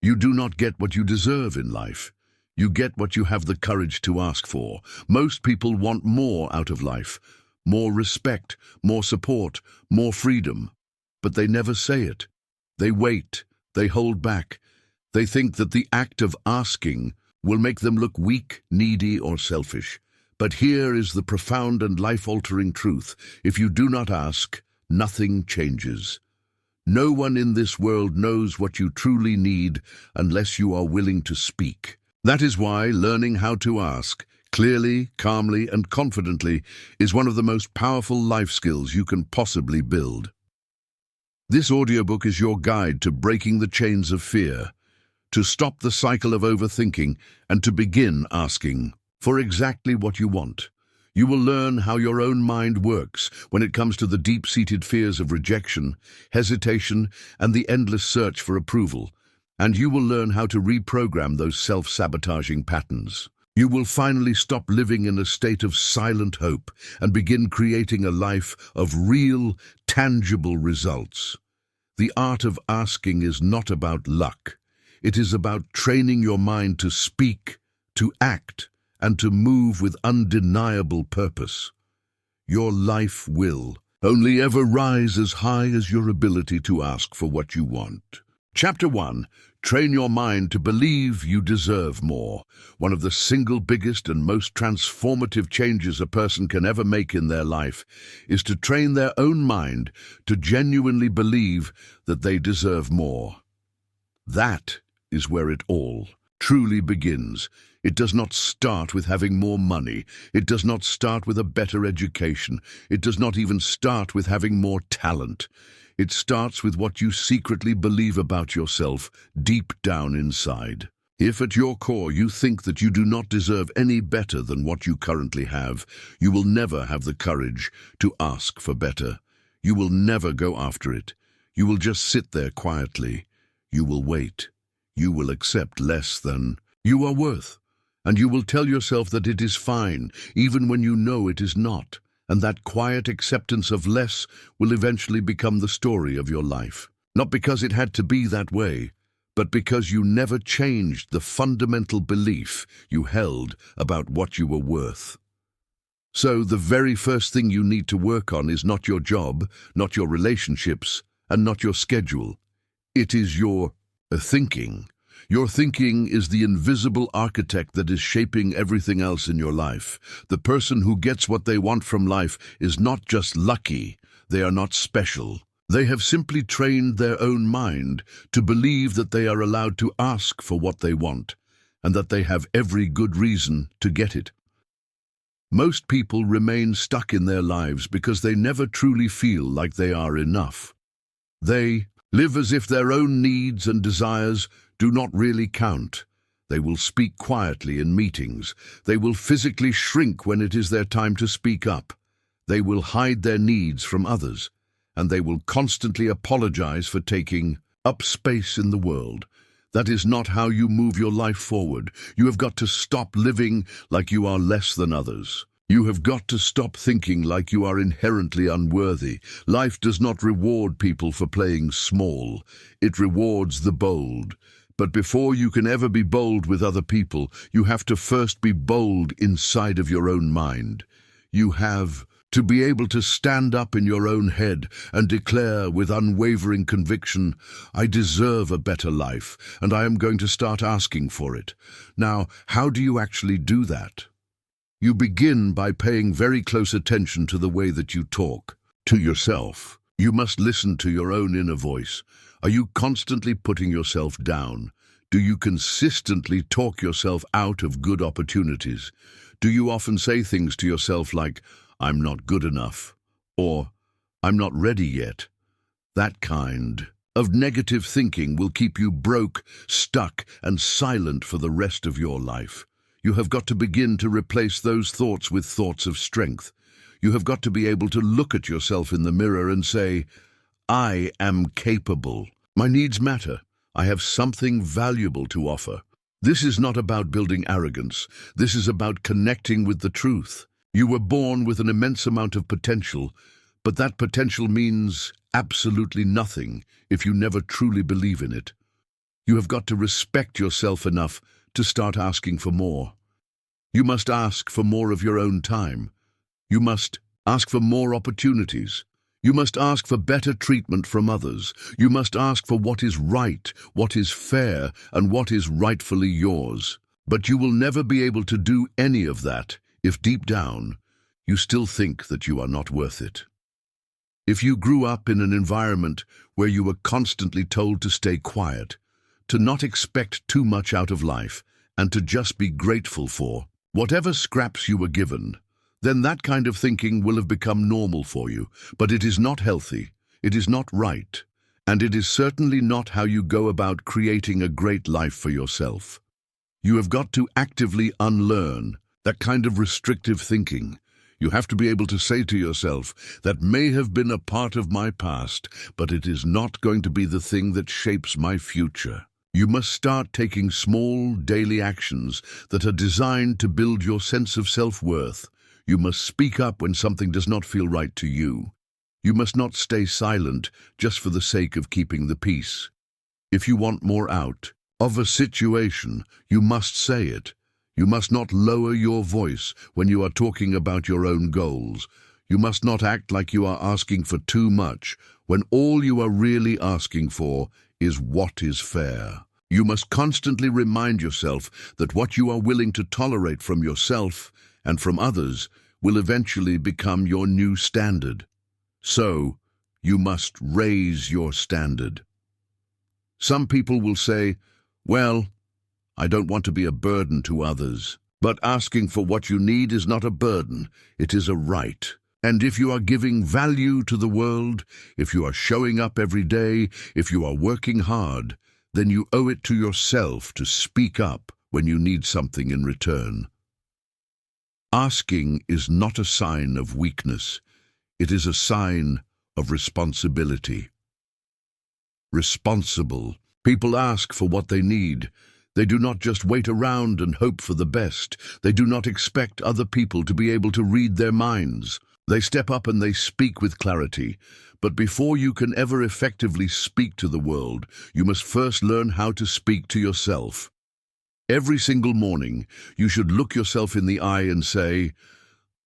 You do not get what you deserve in life. You get what you have the courage to ask for. Most people want more out of life. More respect, more support, more freedom. But they never say it. They wait. They hold back. They think that the act of asking will make them look weak, needy, or selfish. But here is the profound and life-altering truth. If you do not ask, nothing changes. No one in this world knows what you truly need unless you are willing to speak. That is why learning how to ask, clearly, calmly, and confidently, is one of the most powerful life skills you can possibly build. This audiobook is your guide to breaking the chains of fear, to stop the cycle of overthinking, and to begin asking for exactly what you want. You will learn how your own mind works when it comes to the deep-seated fears of rejection, hesitation, and the endless search for approval. And you will learn how to reprogram those self-sabotaging patterns. You will finally stop living in a state of silent hope and begin creating a life of real, tangible results. The art of asking is not about luck. It is about training your mind to speak, to act, and to move with undeniable purpose. Your life will only ever rise as high as your ability to ask for what you want. Chapter 1. Train your mind to believe you deserve more. One of the single biggest and most transformative changes a person can ever make in their life is to train their own mind to genuinely believe that they deserve more. That is where it all truly begins. It does not start with having more money. It does not start with a better education. It does not even start with having more talent. It starts with what you secretly believe about yourself deep down inside. If at your core you think that you do not deserve any better than what you currently have, you will never have the courage to ask for better. You will never go after it. You will just sit there quietly. You will wait. You will accept less than you are worth. And you will tell yourself that it is fine, even when you know it is not. And that quiet acceptance of less will eventually become the story of your life. Not because it had to be that way, but because you never changed the fundamental belief you held about what you were worth. So the very first thing you need to work on is not your job, not your relationships, and not your schedule. It is your thinking. Your thinking is the invisible architect that is shaping everything else in your life. The person who gets what they want from life is not just lucky, they are not special. They have simply trained their own mind to believe that they are allowed to ask for what they want, and that they have every good reason to get it. Most people remain stuck in their lives because they never truly feel like they are enough. They live as if their own needs and desires do not really count. They will speak quietly in meetings. They will physically shrink when it is their time to speak up. They will hide their needs from others, and they will constantly apologize for taking up space in the world. That is not how you move your life forward. You have got to stop living like you are less than others. You have got to stop thinking like you are inherently unworthy. Life does not reward people for playing small. It rewards the bold. But before you can ever be bold with other people, you have to first be bold inside of your own mind. You have to be able to stand up in your own head and declare with unwavering conviction, I deserve a better life, and I am going to start asking for it. Now, how do you actually do that? You begin by paying very close attention to the way that you talk to yourself. You must listen to your own inner voice. Are you constantly putting yourself down? Do you consistently talk yourself out of good opportunities? Do you often say things to yourself like, I'm not good enough, or I'm not ready yet? That kind of negative thinking will keep you broke, stuck, and silent for the rest of your life. You have got to begin to replace those thoughts with thoughts of strength. You have got to be able to look at yourself in the mirror and say, I am capable. My needs matter. I have something valuable to offer. This is not about building arrogance. This is about connecting with the truth. You were born with an immense amount of potential, but that potential means absolutely nothing if you never truly believe in it. You have got to respect yourself enough to start asking for more. You must ask for more of your own time. You must ask for more opportunities. You must ask for better treatment from others. You must ask for what is right, what is fair, and what is rightfully yours. But you will never be able to do any of that if deep down you still think that you are not worth it. If you grew up in an environment where you were constantly told to stay quiet, to not expect too much out of life, and to just be grateful for whatever scraps you were given, then that kind of thinking will have become normal for you. But it is not healthy, it is not right, and it is certainly not how you go about creating a great life for yourself. You have got to actively unlearn that kind of restrictive thinking. You have to be able to say to yourself, that may have been a part of my past, but it is not going to be the thing that shapes my future. You must start taking small, daily actions that are designed to build your sense of self-worth. You must speak up when something does not feel right to you. You must not stay silent just for the sake of keeping the peace. If you want more out of a situation, you must say it. You must not lower your voice when you are talking about your own goals. You must not act like you are asking for too much when all you are really asking for is what is fair. You must constantly remind yourself that what you are willing to tolerate from yourself and from others will eventually become your new standard. So, you must raise your standard. Some people will say, well, I don't want to be a burden to others. But asking for what you need is not a burden, it is a right. And if you are giving value to the world, if you are showing up every day, if you are working hard, then you owe it to yourself to speak up when you need something in return. Asking is not a sign of weakness, it is a sign of responsibility. Responsible people ask for what they need. They do not just wait around and hope for the best. They do not expect other people to be able to read their minds. They step up and they speak with clarity. But before you can ever effectively speak to the world, you must first learn how to speak to yourself. Every single morning, you should look yourself in the eye and say,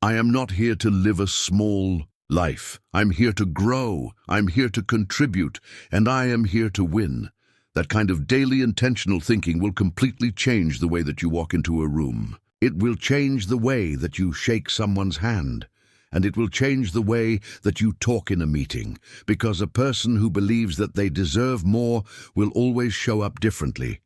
I am not here to live a small life. I'm here to grow. I'm here to contribute. And I am here to win. That kind of daily intentional thinking will completely change the way that you walk into a room. It will change the way that you shake someone's hand. And it will change the way that you talk in a meeting, because a person who believes that they deserve more will always show up differently.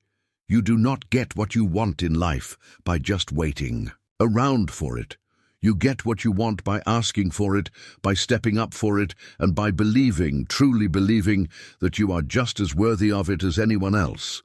You do not get what you want in life by just waiting around for it. You get what you want by asking for it, by stepping up for it, and by believing, truly believing, that you are just as worthy of it as anyone else.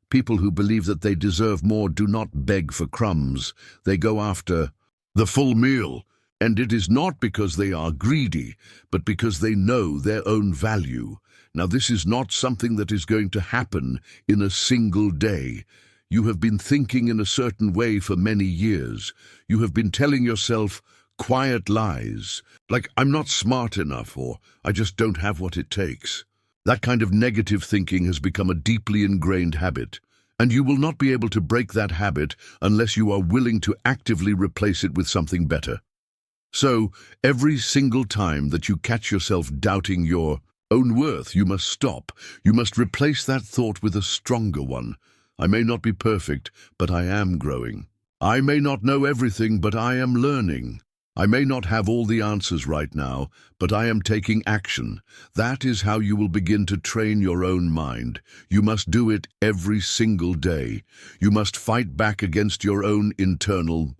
People who believe that they deserve more do not beg for crumbs. They go after the full meal. And it is not because they are greedy, but because they know their own value. Now, this is not something that is going to happen in a single day. You have been thinking in a certain way for many years. You have been telling yourself quiet lies, like I'm not smart enough or I just don't have what it takes. That kind of negative thinking has become a deeply ingrained habit, and you will not be able to break that habit unless you are willing to actively replace it with something better. So, every single time that you catch yourself doubting your own worth, you must stop. You must replace that thought with a stronger one. I may not be perfect, but I am growing. I may not know everything, but I am learning. I may not have all the answers right now, but I am taking action. That is how you will begin to train your own mind. You must do it every single day. You must fight back against your own internal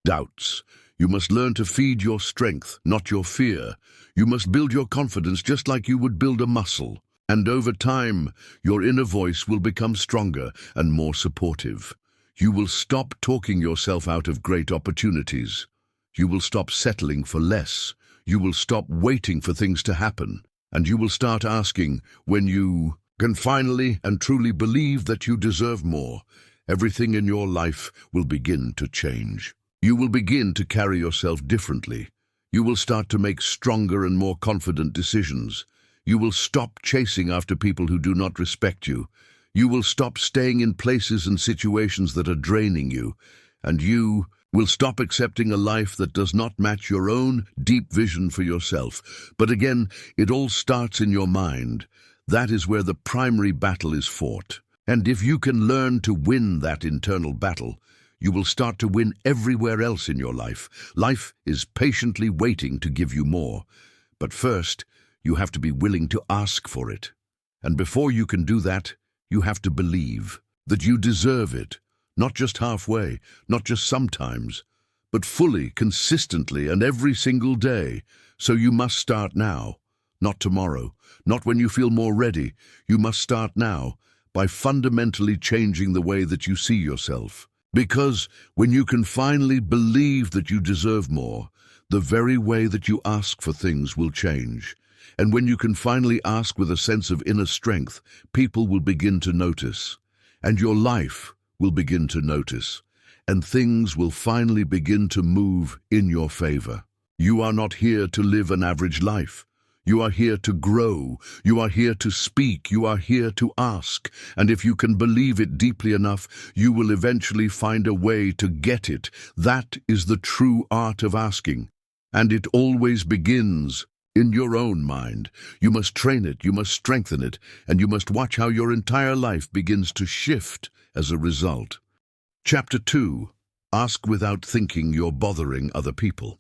doubts. You must learn to feed your strength, not your fear. You must build your confidence just like you would build a muscle. And over time, your inner voice will become stronger and more supportive. You will stop talking yourself out of great opportunities. You will stop settling for less. You will stop waiting for things to happen. And you will start asking when you can finally and truly believe that you deserve more. Everything in your life will begin to change. You will begin to carry yourself differently. You will start to make stronger and more confident decisions. You will stop chasing after people who do not respect you. You will stop staying in places and situations that are draining you, and you will stop accepting a life that does not match your own deep vision for yourself. But again, it all starts in your mind. That is where the primary battle is fought. And if you can learn to win that internal battle, you will start to win everywhere else in your life. Life is patiently waiting to give you more. But first, you have to be willing to ask for it. And before you can do that, you have to believe that you deserve it. Not just halfway, not just sometimes, but fully, consistently, and every single day. So you must start now, not tomorrow, not when you feel more ready. You must start now by fundamentally changing the way that you see yourself. Because when you can finally believe that you deserve more, the very way that you ask for things will change. And when you can finally ask with a sense of inner strength, people will begin to notice. And your life will begin to notice, and things will finally begin to move in your favor. You are not here to live an average life. You are here to grow. You are here to speak. You are here to ask. And if you can believe it deeply enough, you will eventually find a way to get it. That is the true art of asking. And it always begins in your own mind. You must train it, you must strengthen it, and you must watch how your entire life begins to shift as a result. Chapter 2. Ask without thinking you're bothering other people.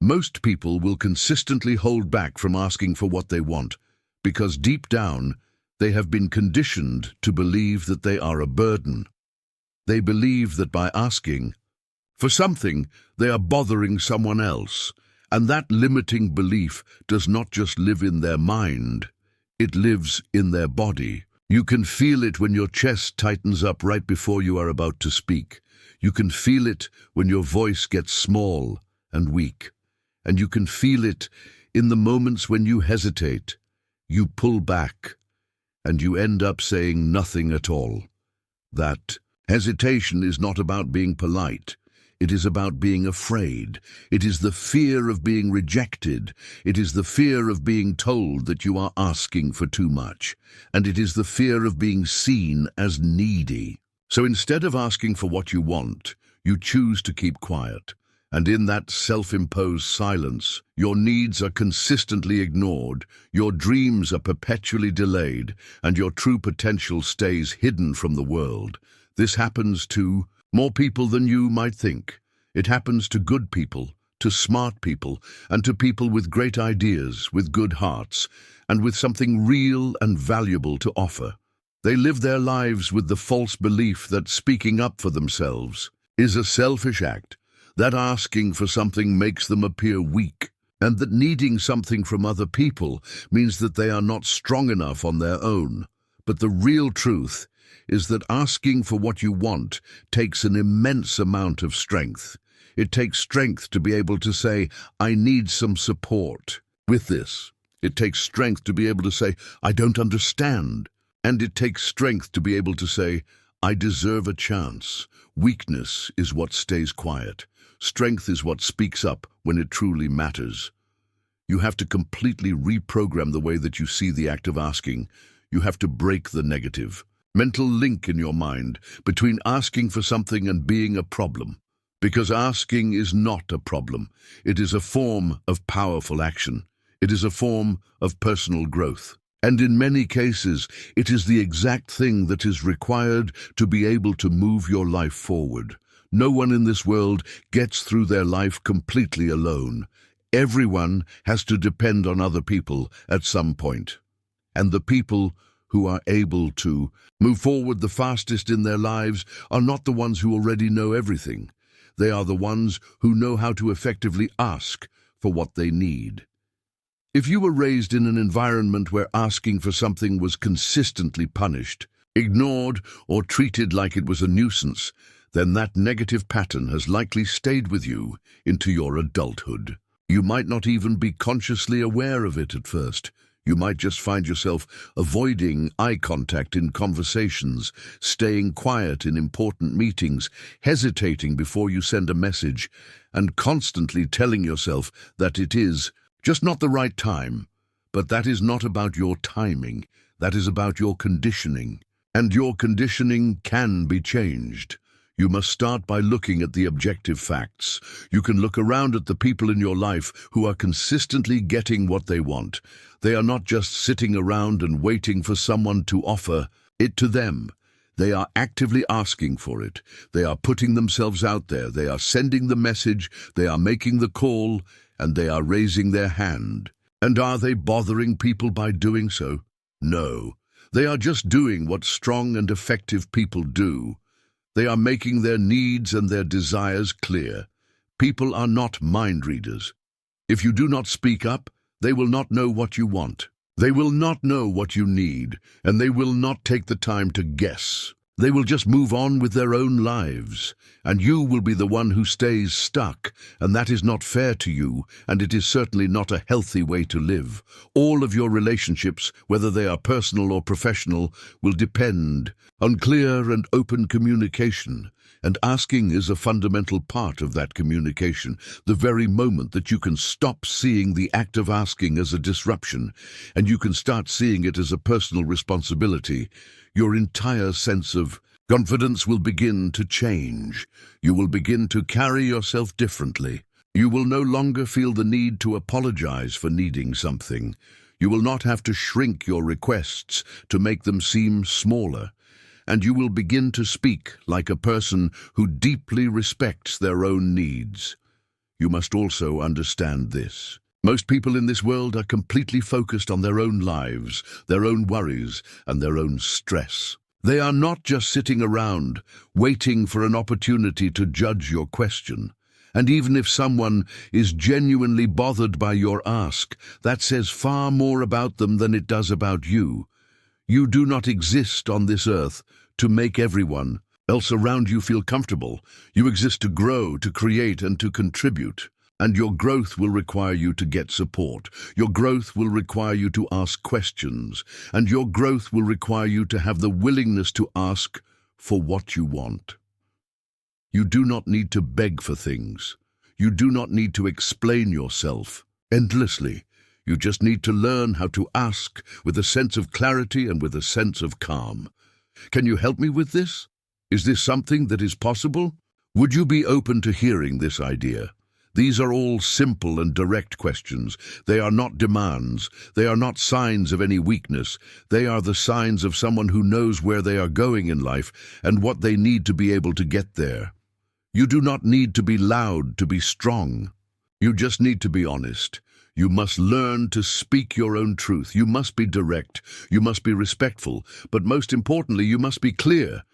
Most people will consistently hold back from asking for what they want because deep down they have been conditioned to believe that they are a burden. They believe that by asking for something, they are bothering someone else. And that limiting belief does not just live in their mind, it lives in their body. You can feel it when your chest tightens up right before you are about to speak. You can feel it when your voice gets small and weak. And you can feel it in the moments when you hesitate, you pull back, and you end up saying nothing at all. That hesitation is not about being polite. It is about being afraid. It is the fear of being rejected. It is the fear of being told that you are asking for too much. And it is the fear of being seen as needy. So instead of asking for what you want, you choose to keep quiet. And in that self-imposed silence, your needs are consistently ignored, your dreams are perpetually delayed, and your true potential stays hidden from the world. This happens to more people than you might think. It happens to good people, to smart people, and to people with great ideas, with good hearts, and with something real and valuable to offer. They live their lives with the false belief that speaking up for themselves is a selfish act, that asking for something makes them appear weak, and that needing something from other people means that they are not strong enough on their own. But the real truth is that asking for what you want takes an immense amount of strength. It takes strength to be able to say, I need some support with this. It takes strength to be able to say, I don't understand. And it takes strength to be able to say, I deserve a chance. Weakness is what stays quiet. Strength is what speaks up when it truly matters. You have to completely reprogram the way that you see the act of asking. You have to break the negative mental link in your mind between asking for something and being a problem. Because asking is not a problem. It is a form of powerful action. It is a form of personal growth. And in many cases, it is the exact thing that is required to be able to move your life forward. No one in this world gets through their life completely alone. Everyone has to depend on other people at some point. And the people who are able to move forward the fastest in their lives are not the ones who already know everything. They are the ones who know how to effectively ask for what they need. If you were raised in an environment where asking for something was consistently punished, ignored, or treated like it was a nuisance, then that negative pattern has likely stayed with you into your adulthood. You might not even be consciously aware of it at first. You might just find yourself avoiding eye contact in conversations, staying quiet in important meetings, hesitating before you send a message, and constantly telling yourself that it is just not the right time. But that is not about your timing. That is about your conditioning. And your conditioning can be changed. You must start by looking at the objective facts. You can look around at the people in your life who are consistently getting what they want. They are not just sitting around and waiting for someone to offer it to them. They are actively asking for it. They are putting themselves out there. They are sending the message. They are making the call, and they are raising their hand. And are they bothering people by doing so? No. They are just doing what strong and effective people do. They are making their needs and their desires clear. People are not mind readers. If you do not speak up, they will not know what you want. They will not know what you need, and they will not take the time to guess. They will just move on with their own lives, and you will be the one who stays stuck, and that is not fair to you, and it is certainly not a healthy way to live. All of your relationships, whether they are personal or professional, will depend on clear and open communication, and asking is a fundamental part of that communication. The very moment that you can stop seeing the act of asking as a disruption, and you can start seeing it as a personal responsibility, your entire sense of confidence will begin to change. You will begin to carry yourself differently. You will no longer feel the need to apologize for needing something. You will not have to shrink your requests to make them seem smaller. And you will begin to speak like a person who deeply respects their own needs. You must also understand this. Most people in this world are completely focused on their own lives, their own worries, and their own stress. They are not just sitting around, waiting for an opportunity to judge your question. And even if someone is genuinely bothered by your ask, that says far more about them than it does about you. You do not exist on this earth to make everyone else around you feel comfortable. You exist to grow, to create, and to contribute. And your growth will require you to get support. Your growth will require you to ask questions. And your growth will require you to have the willingness to ask for what you want. You do not need to beg for things. You do not need to explain yourself endlessly. You just need to learn how to ask with a sense of clarity and with a sense of calm. Can you help me with this? Is this something that is possible? Would you be open to hearing this idea? These are all simple and direct questions. They are not demands. They are not signs of any weakness. They are the signs of someone who knows where they are going in life and what they need to be able to get there. You do not need to be loud to be strong. You just need to be honest. You must learn to speak your own truth. You must be direct. You must be respectful. But most importantly, you must be clear.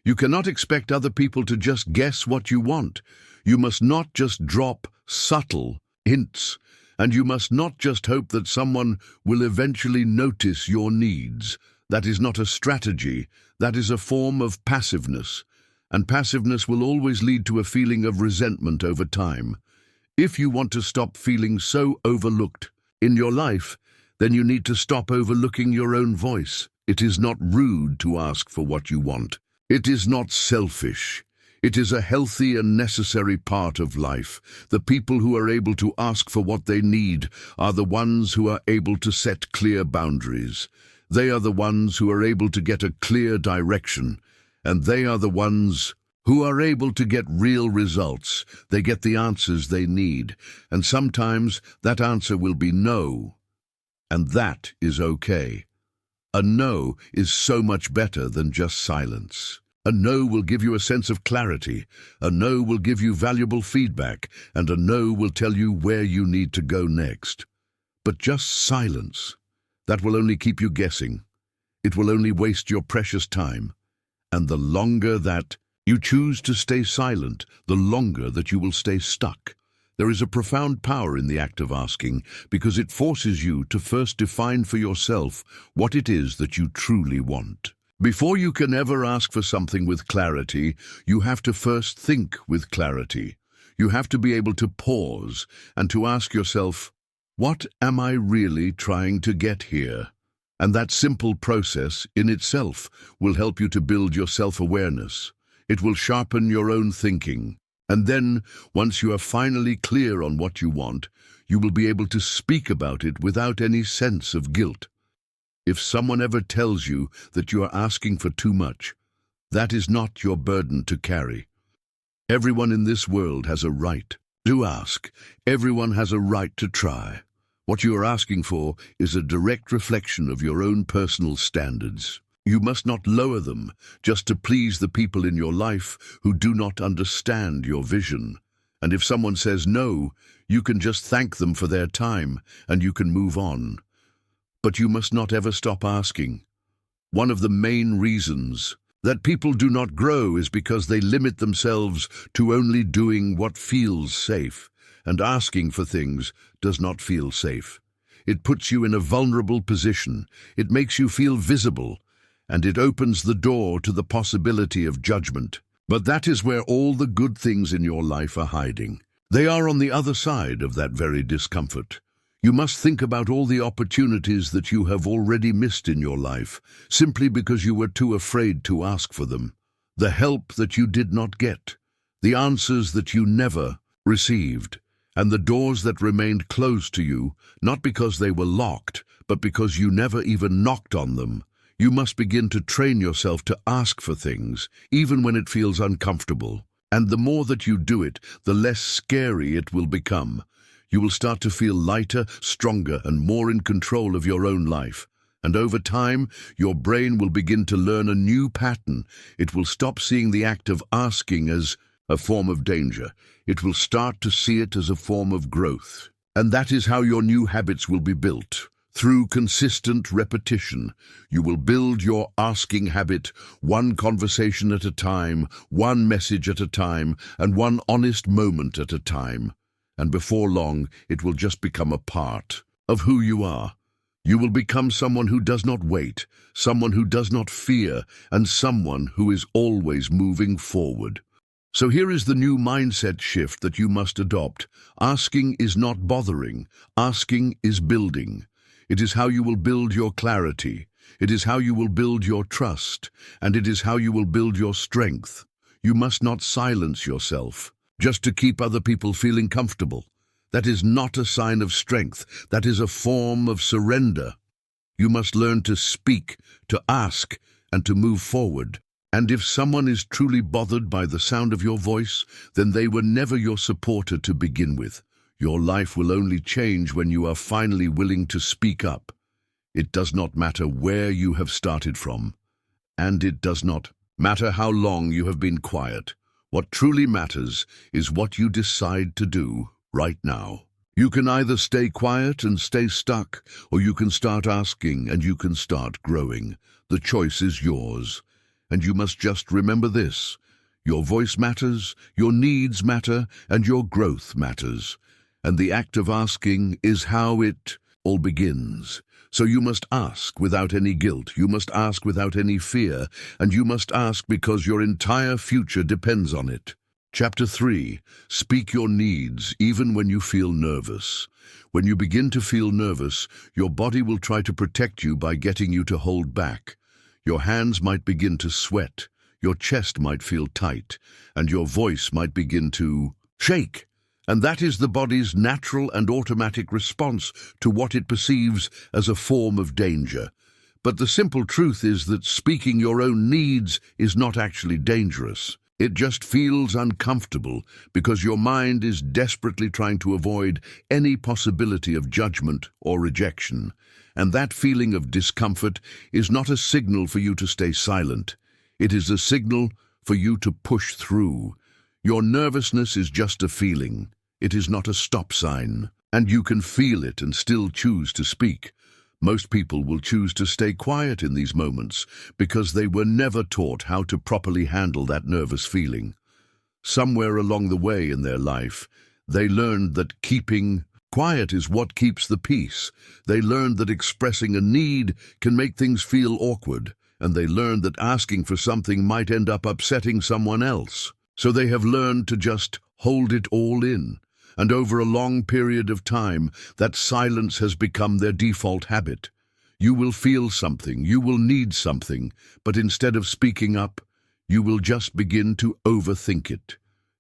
You cannot expect other people to just guess what you want. You must not just drop subtle hints, and you must not just hope that someone will eventually notice your needs. That is not a strategy. That is a form of passiveness, and passiveness will always lead to a feeling of resentment over time. If you want to stop feeling so overlooked in your life, then you need to stop overlooking your own voice. It is not rude to ask for what you want. It is not selfish. It is a healthy and necessary part of life. The people who are able to ask for what they need are the ones who are able to set clear boundaries. They are the ones who are able to get a clear direction, and they are the ones who are able to get real results. They get the answers they need, and sometimes that answer will be no, and that is okay. A no is so much better than just silence. A no will give you a sense of clarity. A no will give you valuable feedback, and a no will tell you where you need to go next. But just silence, that will only keep you guessing. It will only waste your precious time. And the longer that you choose to stay silent, the longer that you will stay stuck. There is a profound power in the act of asking, because it forces you to first define for yourself what it is that you truly want. Before you can ever ask for something with clarity, you have to first think with clarity. You have to be able to pause and to ask yourself, what am I really trying to get here? And that simple process in itself will help you to build your self-awareness. It will sharpen your own thinking. And then, once you are finally clear on what you want, You will be able to speak about it without any sense of guilt. If someone ever tells you that you are asking for too much, that is not your burden to carry. Everyone in this world has a right to ask. Everyone has a right to try. What you are asking for is a direct reflection of your own personal standards. You must not lower them just to please the people in your life who do not understand your vision. And if someone says no, you can just thank them for their time and you can move on. But you must not ever stop asking. One of the main reasons that people do not grow is because they limit themselves to only doing what feels safe, and asking for things does not feel safe. It puts you in a vulnerable position, it makes you feel visible, and it opens the door to the possibility of judgment. But that is where all the good things in your life are hiding. They are on the other side of that very discomfort. You must think about all the opportunities that you have already missed in your life, simply because you were too afraid to ask for them. The help that you did not get, the answers that you never received, and the doors that remained closed to you, not because they were locked, but because you never even knocked on them. You must begin to train yourself to ask for things, even when it feels uncomfortable. And the more that you do it, the less scary it will become. You will start to feel lighter, stronger, and more in control of your own life. And over time, your brain will begin to learn a new pattern. It will stop seeing the act of asking as a form of danger. It will start to see it as a form of growth. And that is how your new habits will be built. Through consistent repetition, you will build your asking habit, one conversation at a time, one message at a time, and one honest moment at a time. And before long, it will just become a part of who you are. You will become someone who does not wait, someone who does not fear, and someone who is always moving forward. So here is the new mindset shift that you must adopt. Asking is not bothering. Asking is building. It is how you will build your clarity. It is how you will build your trust. And it is how you will build your strength. You must not silence yourself just to keep other people feeling comfortable. That is not a sign of strength. That is a form of surrender. You must learn to speak, to ask, and to move forward. And if someone is truly bothered by the sound of your voice, then they were never your supporter to begin with. Your life will only change when you are finally willing to speak up. It does not matter where you have started from, and it does not matter how long you have been quiet. What truly matters is what you decide to do right now. You can either stay quiet and stay stuck, or you can start asking and you can start growing. The choice is yours. And you must just remember this: your voice matters, your needs matter, and your growth matters. And the act of asking is how it all begins. So you must ask without any guilt, you must ask without any fear, and you must ask because your entire future depends on it. Chapter 3. Speak your needs even when you feel nervous. When you begin to feel nervous, your body will try to protect you by getting you to hold back. Your hands might begin to sweat, your chest might feel tight, and your voice might begin to shake. And that is the body's natural and automatic response to what it perceives as a form of danger. But the simple truth is that speaking your own needs is not actually dangerous. It just feels uncomfortable because your mind is desperately trying to avoid any possibility of judgment or rejection. And that feeling of discomfort is not a signal for you to stay silent. It is a signal for you to push through. Your nervousness is just a feeling. It is not a stop sign, and you can feel it and still choose to speak. Most people will choose to stay quiet in these moments because they were never taught how to properly handle that nervous feeling. Somewhere along the way in their life, they learned that keeping quiet is what keeps the peace. They learned that expressing a need can make things feel awkward, and they learned that asking for something might end up upsetting someone else. So they have learned to just hold it all in. And over a long period of time, that silence has become their default habit. You will feel something, you will need something, but instead of speaking up, you will just begin to overthink it.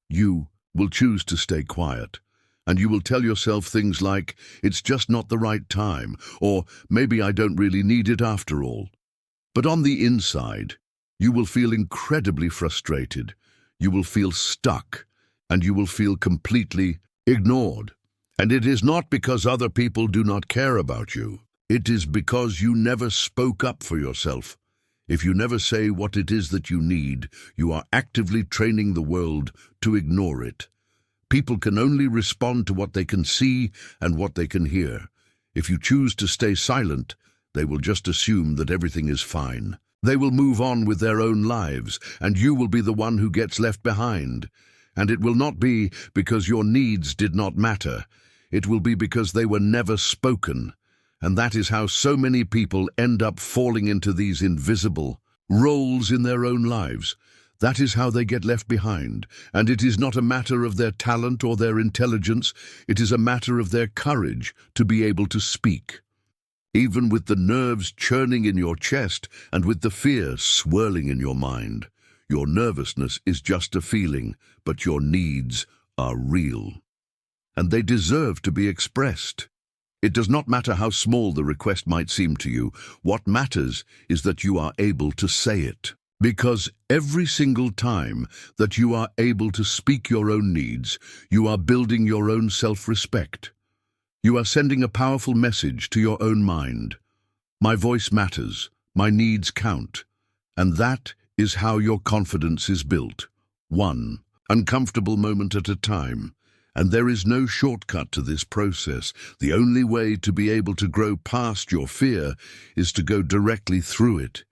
You will choose to stay quiet. And you will tell yourself things like, it's just not the right time, or maybe I don't really need it after all. But on the inside, you will feel incredibly frustrated, you will feel stuck, and you will feel completely ignored. And it is not because other people do not care about you. It is because you never spoke up for yourself. If you never say what it is that you need, you are actively training the world to ignore it. People can only respond to what they can see and what they can hear. If you choose to stay silent, they will just assume that everything is fine. They will move on with their own lives, and you will be the one who gets left behind. And it will not be because your needs did not matter. It will be because they were never spoken. And that is how so many people end up falling into these invisible roles in their own lives. That is how they get left behind, and it is not a matter of their talent or their intelligence, it is a matter of their courage to be able to speak. Even with the nerves churning in your chest and with the fear swirling in your mind, your nervousness is just a feeling, but your needs are real. And they deserve to be expressed. It does not matter how small the request might seem to you. What matters is that you are able to say it. Because every single time that you are able to speak your own needs, you are building your own self-respect. You are sending a powerful message to your own mind. My voice matters, my needs count. And that is how your confidence is built. One uncomfortable moment at a time. And there is no shortcut to this process. The only way to be able to grow past your fear is to go directly through it.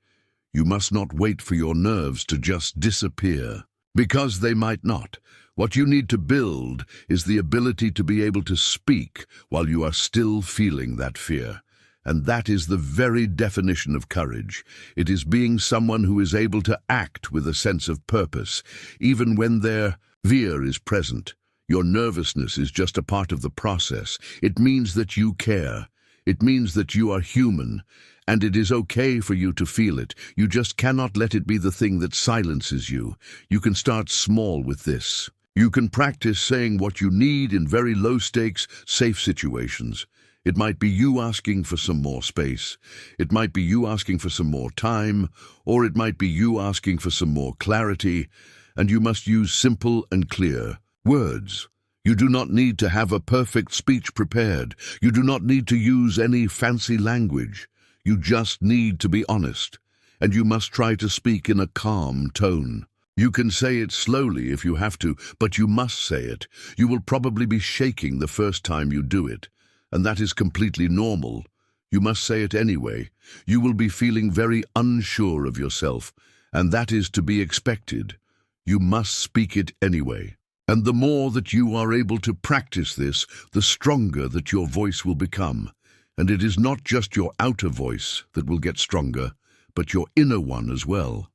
You must not wait for your nerves to just disappear, because they might not. What you need to build is the ability to be able to speak while you are still feeling that fear. And that is the very definition of courage. It is being someone who is able to act with a sense of purpose, even when their fear is present. Your nervousness is just a part of the process. It means that you care. It means that you are human. And it is okay for you to feel it. You just cannot let it be the thing that silences you. You can start small with this. You can practice saying what you need in very low-stakes, safe situations. It might be you asking for some more space. It might be you asking for some more time. Or it might be you asking for some more clarity. And you must use simple and clear words. You do not need to have a perfect speech prepared. You do not need to use any fancy language. You just need to be honest, and you must try to speak in a calm tone. You can say it slowly if you have to, but you must say it. You will probably be shaking the first time you do it, and that is completely normal. You must say it anyway. You will be feeling very unsure of yourself, and that is to be expected. You must speak it anyway. And the more that you are able to practice this, the stronger that your voice will become. And it is not just your outer voice that will get stronger, but your inner one as well.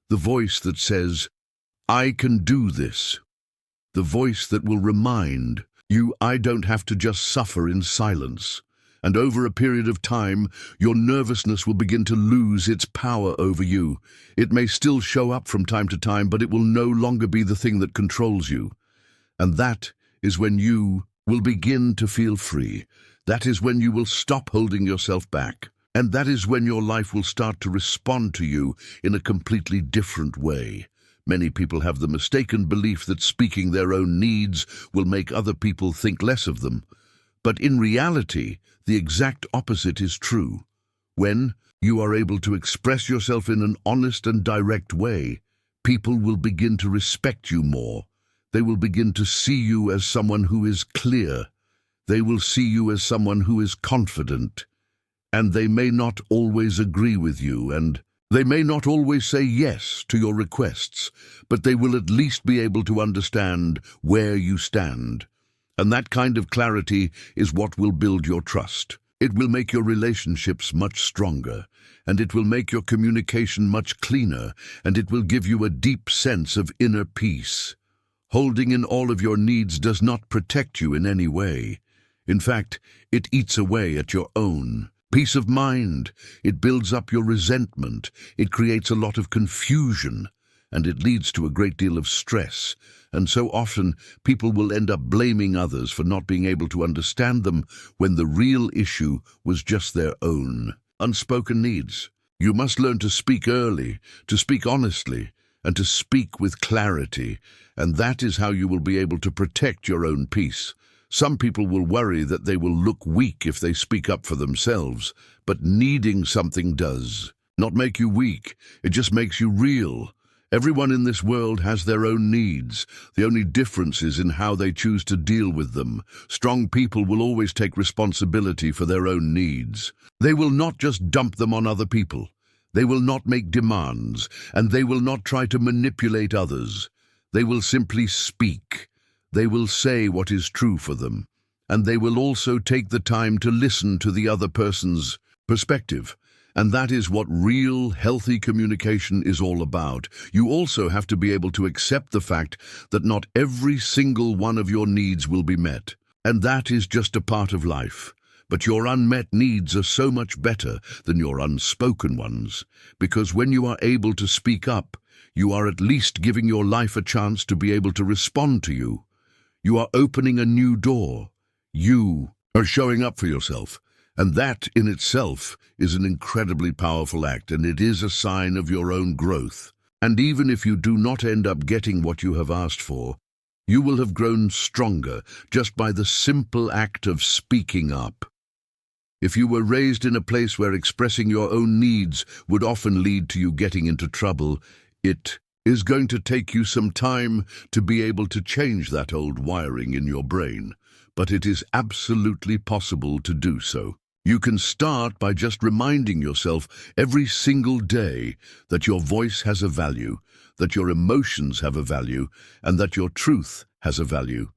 The voice that says, I can do this. The voice that will remind you, I don't have to just suffer in silence. And over a period of time, your nervousness will begin to lose its power over you. It may still show up from time to time, but it will no longer be the thing that controls you. And that is when you will begin to feel free. That is when you will stop holding yourself back. And that is when your life will start to respond to you in a completely different way. Many people have the mistaken belief that speaking their own needs will make other people think less of them. But in reality, the exact opposite is true. When you are able to express yourself in an honest and direct way, people will begin to respect you more. They will begin to see you as someone who is clear. They will see you as someone who is confident. And they may not always agree with you, and they may not always say yes to your requests, but they will at least be able to understand where you stand. And that kind of clarity is what will build your trust. It will make your relationships much stronger, and it will make your communication much cleaner, and it will give you a deep sense of inner peace. Holding in all of your needs does not protect you in any way. In fact, it eats away at your own peace of mind. It builds up your resentment. It creates a lot of confusion. and it leads to a great deal of stress. And so often, people will end up blaming others for not being able to understand them when the real issue was just their own unspoken needs. You must learn to speak early, to speak honestly, and to speak with clarity, and that is how you will be able to protect your own peace. Some people will worry that they will look weak if they speak up for themselves, but needing something does not make you weak, it just makes you real. Everyone in this world has their own needs. The only difference is in how they choose to deal with them. Strong people will always take responsibility for their own needs. They will not just dump them on other people. They will not make demands, and they will not try to manipulate others. They will simply speak. They will say what is true for them, and they will also take the time to listen to the other person's perspective. And that is what real, healthy communication is all about. You also have to be able to accept the fact that not every single one of your needs will be met. And that is just a part of life. But your unmet needs are so much better than your unspoken ones, because when you are able to speak up, you are at least giving your life a chance to be able to respond to you. You are opening a new door. You are showing up for yourself. And that in itself is an incredibly powerful act, and it is a sign of your own growth. And even if you do not end up getting what you have asked for, you will have grown stronger just by the simple act of speaking up. If you were raised in a place where expressing your own needs would often lead to you getting into trouble, it is going to take you some time to be able to change that old wiring in your brain. But it is absolutely possible to do so. You can start by just reminding yourself every single day that your voice has a value, that your emotions have a value, and that your truth has a value.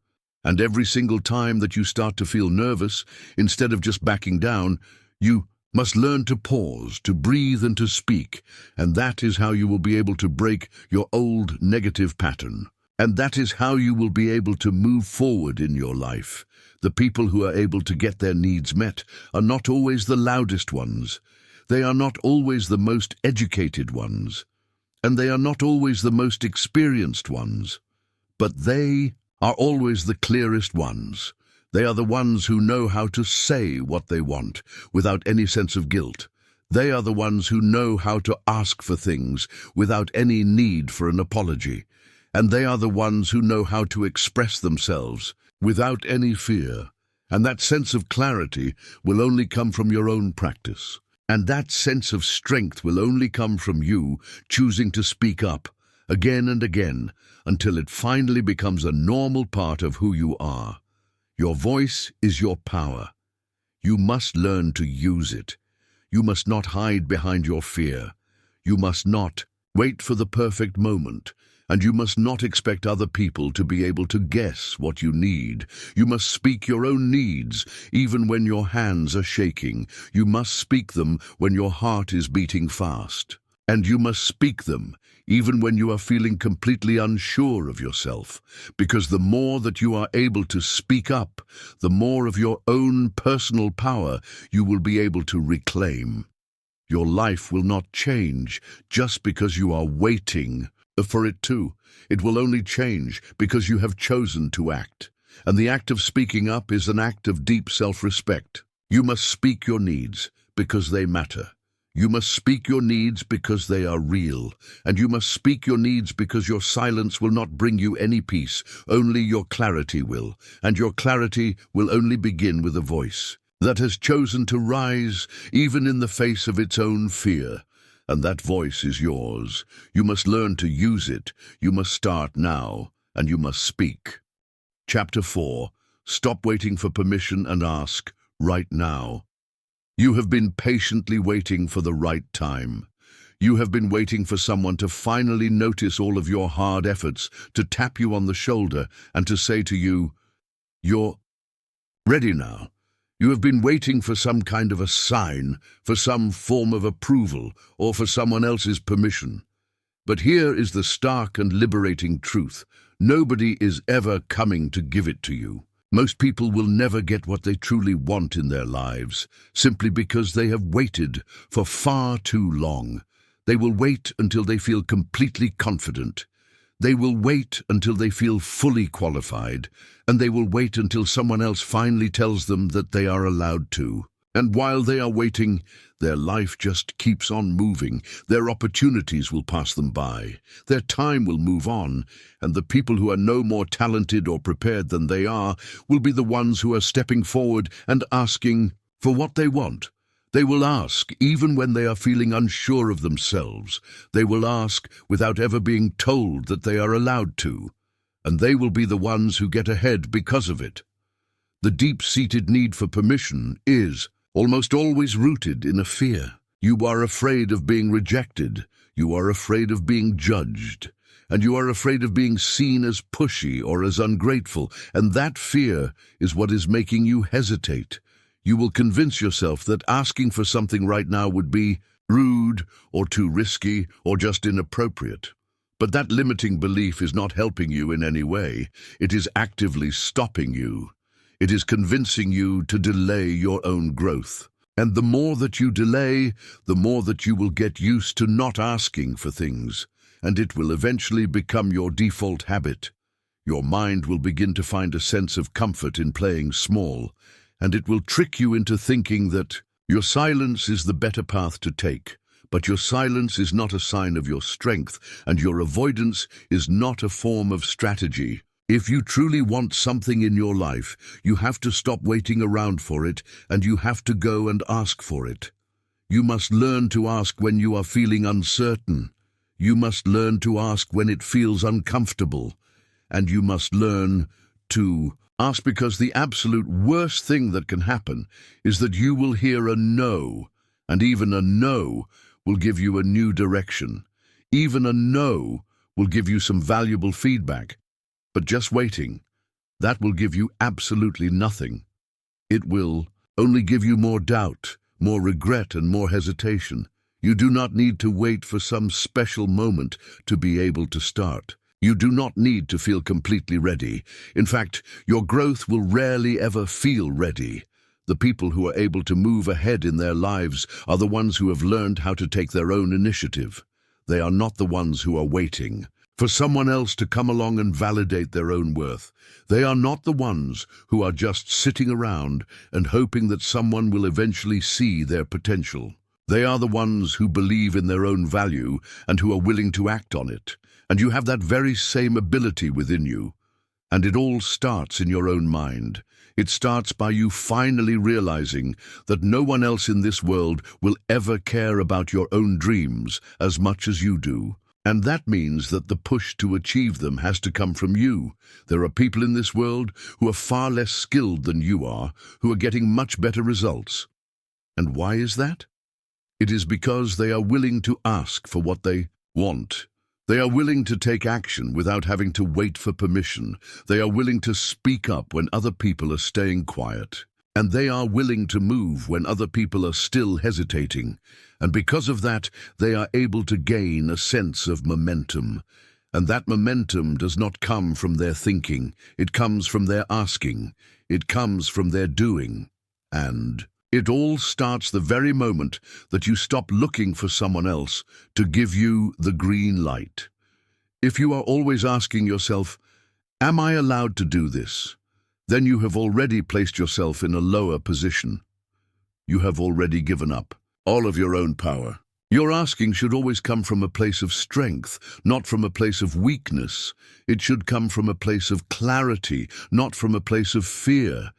And every single time that you start to feel nervous, instead of just backing down, you must learn to pause, to breathe and to speak, and that is how you will be able to break your old negative pattern. And that is how you will be able to move forward in your life. The people who are able to get their needs met are not always the loudest ones. They are not always the most educated ones. And they are not always the most experienced ones. But they are always the clearest ones. They are the ones who know how to say what they want without any sense of guilt. They are the ones who know how to ask for things without any need for an apology. And they are the ones who know how to express themselves without any fear. And that sense of clarity will only come from your own practice. And that sense of strength will only come from you choosing to speak up again and again until it finally becomes a normal part of who you are. Your voice is your power. You must learn to use it. You must not hide behind your fear. You must not wait for the perfect moment. And you must not expect other people to be able to guess what you need. You must speak your own needs, even when your hands are shaking. You must speak them when your heart is beating fast. And you must speak them, even when you are feeling completely unsure of yourself. Because the more that you are able to speak up, the more of your own personal power you will be able to reclaim. Your life will not change just because you are waiting for it to. It will only change because you have chosen to act. And the act of speaking up is an act of deep self-respect. You must speak your needs because they matter. You must speak your needs because they are real. And you must speak your needs because your silence will not bring you any peace. Only your clarity will. And your clarity will only begin with a voice that has chosen to rise even in the face of its own fear. And that voice is yours. You must learn to use it. You must start now, and you must speak. Chapter 4. Stop waiting for permission and ask right now. You have been patiently waiting for the right time. You have been waiting for someone to finally notice all of your hard efforts, to tap you on the shoulder, and to say to you, "You're ready now." You have been waiting for some kind of a sign, for some form of approval, or for someone else's permission. But here is the stark and liberating truth. Nobody is ever coming to give it to you. Most people will never get what they truly want in their lives, simply because they have waited for far too long. They will wait until they feel completely confident. They will wait until they feel fully qualified, and they will wait until someone else finally tells them that they are allowed to. And while they are waiting, their life just keeps on moving. Their opportunities will pass them by. Their time will move on, and the people who are no more talented or prepared than they are will be the ones who are stepping forward and asking for what they want. They will ask even when they are feeling unsure of themselves. They will ask without ever being told that they are allowed to. And they will be the ones who get ahead because of it. The deep-seated need for permission is almost always rooted in a fear. You are afraid of being rejected. You are afraid of being judged. And you are afraid of being seen as pushy or as ungrateful. And that fear is what is making you hesitate. You will convince yourself that asking for something right now would be rude or too risky or just inappropriate. But that limiting belief is not helping you in any way. It is actively stopping you. It is convincing you to delay your own growth. And the more that you delay, the more that you will get used to not asking for things, and it will eventually become your default habit. Your mind will begin to find a sense of comfort in playing small, and it will trick you into thinking that your silence is the better path to take. But your silence is not a sign of your strength, and your avoidance is not a form of strategy. If you truly want something in your life, you have to stop waiting around for it, and you have to go and ask for it. You must learn to ask when you are feeling uncertain. You must learn to ask when it feels uncomfortable. And you must learn to ask, because the absolute worst thing that can happen is that you will hear a no, and even a no will give you a new direction. Even a no will give you some valuable feedback. But just waiting, that will give you absolutely nothing. It will only give you more doubt, more regret, and more hesitation. You do not need to wait for some special moment to be able to start. You do not need to feel completely ready. In fact, your growth will rarely ever feel ready. The people who are able to move ahead in their lives are the ones who have learned how to take their own initiative. They are not the ones who are waiting for someone else to come along and validate their own worth. They are not the ones who are just sitting around and hoping that someone will eventually see their potential. They are the ones who believe in their own value and who are willing to act on it. And you have that very same ability within you. And it all starts in your own mind. It starts by you finally realizing that no one else in this world will ever care about your own dreams as much as you do. And that means that the push to achieve them has to come from you. There are people in this world who are far less skilled than you are, who are getting much better results. And why is that? It is because they are willing to ask for what they want. They are willing to take action without having to wait for permission. They are willing to speak up when other people are staying quiet. And they are willing to move when other people are still hesitating. And because of that, they are able to gain a sense of momentum. And that momentum does not come from their thinking. It comes from their asking. It comes from their doing. And it all starts the very moment that you stop looking for someone else to give you the green light. If you are always asking yourself, "Am I allowed to do this?" then you have already placed yourself in a lower position. You have already given up all of your own power. Your asking should always come from a place of strength, not from a place of weakness. It should come from a place of clarity, not from a place of fear.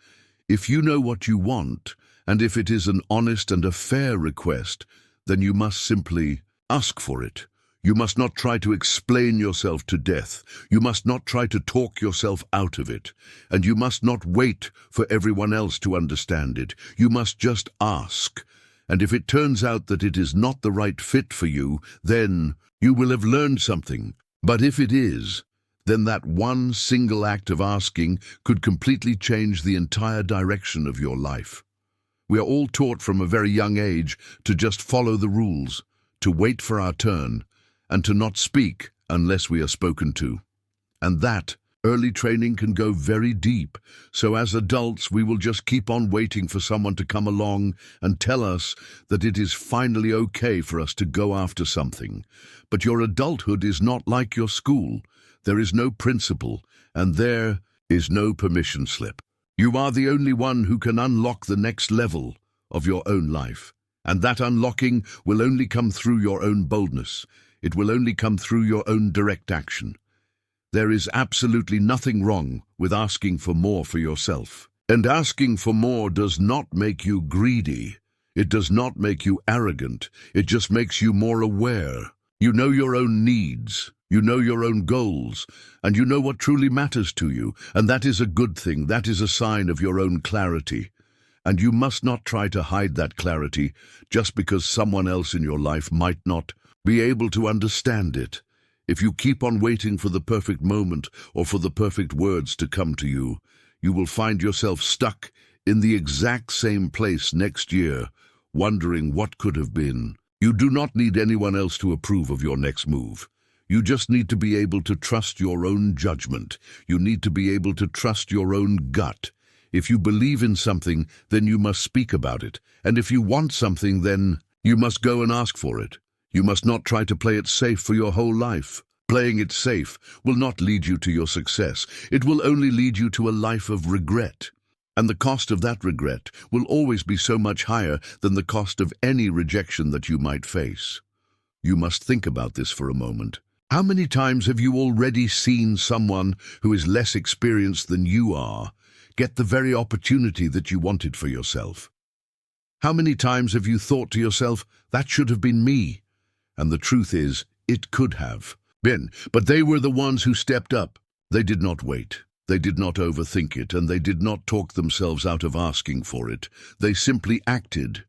If you know what you want, and if it is an honest and a fair request, then you must simply ask for it. You must not try to explain yourself to death. You must not try to talk yourself out of it. And you must not wait for everyone else to understand it. You must just ask. And if it turns out that it is not the right fit for you, then you will have learned something. But if it is, then that one single act of asking could completely change the entire direction of your life. We are all taught from a very young age to just follow the rules, to wait for our turn, and to not speak unless we are spoken to. And that Early training can go very deep, so as adults we will just keep on waiting for someone to come along and tell us that it is finally okay for us to go after something. But your adulthood is not like your school. There is no principal, and there is no permission slip. You are the only one who can unlock the next level of your own life. And that unlocking will only come through your own boldness. It will only come through your own direct action. There is absolutely nothing wrong with asking for more for yourself. And asking for more does not make you greedy. It does not make you arrogant. It just makes you more aware. You know your own needs. You know your own goals. And you know what truly matters to you. And that is a good thing. That is a sign of your own clarity. And you must not try to hide that clarity just because someone else in your life might not be able to understand it. If you keep on waiting for the perfect moment or for the perfect words to come to you, you will find yourself stuck in the exact same place next year, wondering what could have been. You do not need anyone else to approve of your next move. You just need to be able to trust your own judgment. You need to be able to trust your own gut. If you believe in something, then you must speak about it. And if you want something, then you must go and ask for it. You must not try to play it safe for your whole life. Playing it safe will not lead you to your success. It will only lead you to a life of regret. And the cost of that regret will always be so much higher than the cost of any rejection that you might face. You must think about this for a moment. How many times have you already seen someone who is less experienced than you are get the very opportunity that you wanted for yourself? How many times have you thought to yourself, that should have been me? And the truth is, it could have been. But they were the ones who stepped up. They did not wait. They did not overthink it, and they did not talk themselves out of asking for it. They simply acted.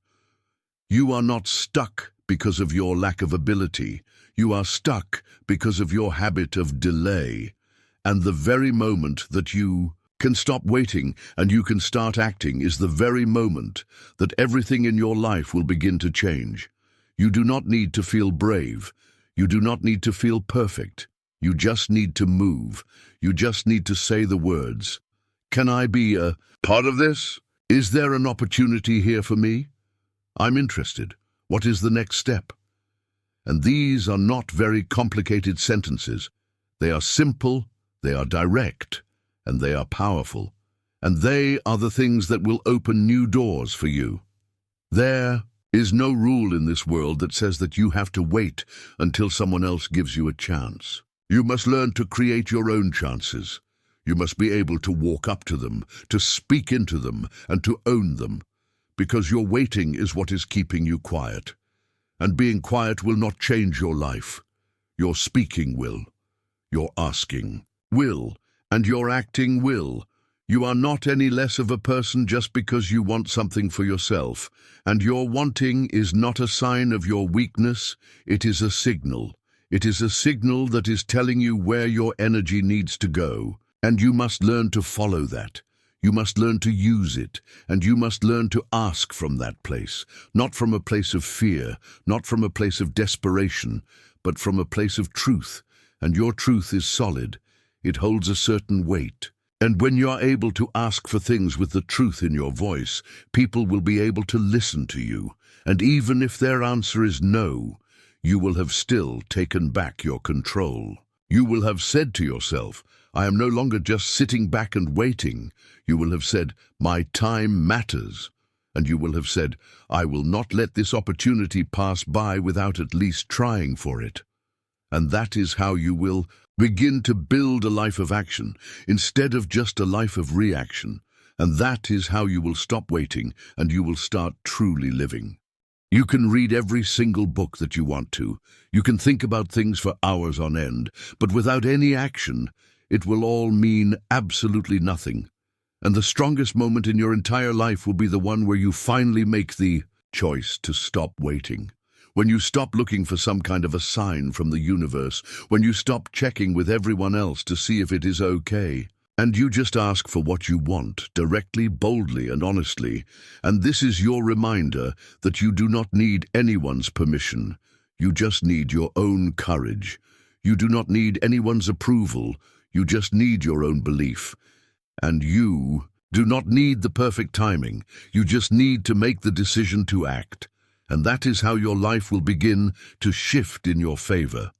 You are not stuck because of your lack of ability. You are stuck because of your habit of delay. And the very moment that you can stop waiting and you can start acting is the very moment that everything in your life will begin to change. You do not need to feel brave. You do not need to feel perfect. You just need to move. You just need to say the words. Can I be a part of this? Is there an opportunity here for me? I'm interested. What is the next step? And these are not very complicated sentences. They are simple, they are direct, and they are powerful. And they are the things that will open new doors for you. There is no rule in this world that says that you have to wait until someone else gives you a chance. You must learn to create your own chances. You must be able to walk up to them, to speak into them, and to own them, because your waiting is what is keeping you quiet. And being quiet will not change your life. Your speaking will. Your asking will. And your acting will. You are not any less of a person just because you want something for yourself. And your wanting is not a sign of your weakness. It is a signal. It is a signal that is telling you where your energy needs to go. And you must learn to follow that. You must learn to use it, and you must learn to ask from that place, not from a place of fear, not from a place of desperation, but from a place of truth. And your truth is solid. It holds a certain weight. And when you are able to ask for things with the truth in your voice, people will be able to listen to you. And even if their answer is no, you will have still taken back your control. You will have said to yourself, I am no longer just sitting back and waiting. You will have said, my time matters. And you will have said, I will not let this opportunity pass by without at least trying for it. And that is how you will begin to build a life of action instead of just a life of reaction. And that is how you will stop waiting and you will start truly living. You can read every single book that you want to. You can think about things for hours on end, but without any action, it will all mean absolutely nothing. And the strongest moment in your entire life will be the one where you finally make the choice to stop waiting. When you stop looking for some kind of a sign from the universe, when you stop checking with everyone else to see if it is okay, and you just ask for what you want, directly, boldly, and honestly. And this is your reminder that you do not need anyone's permission. You just need your own courage. You do not need anyone's approval. You just need your own belief. And you do not need the perfect timing. You just need to make the decision to act. And that is how your life will begin to shift in your favor.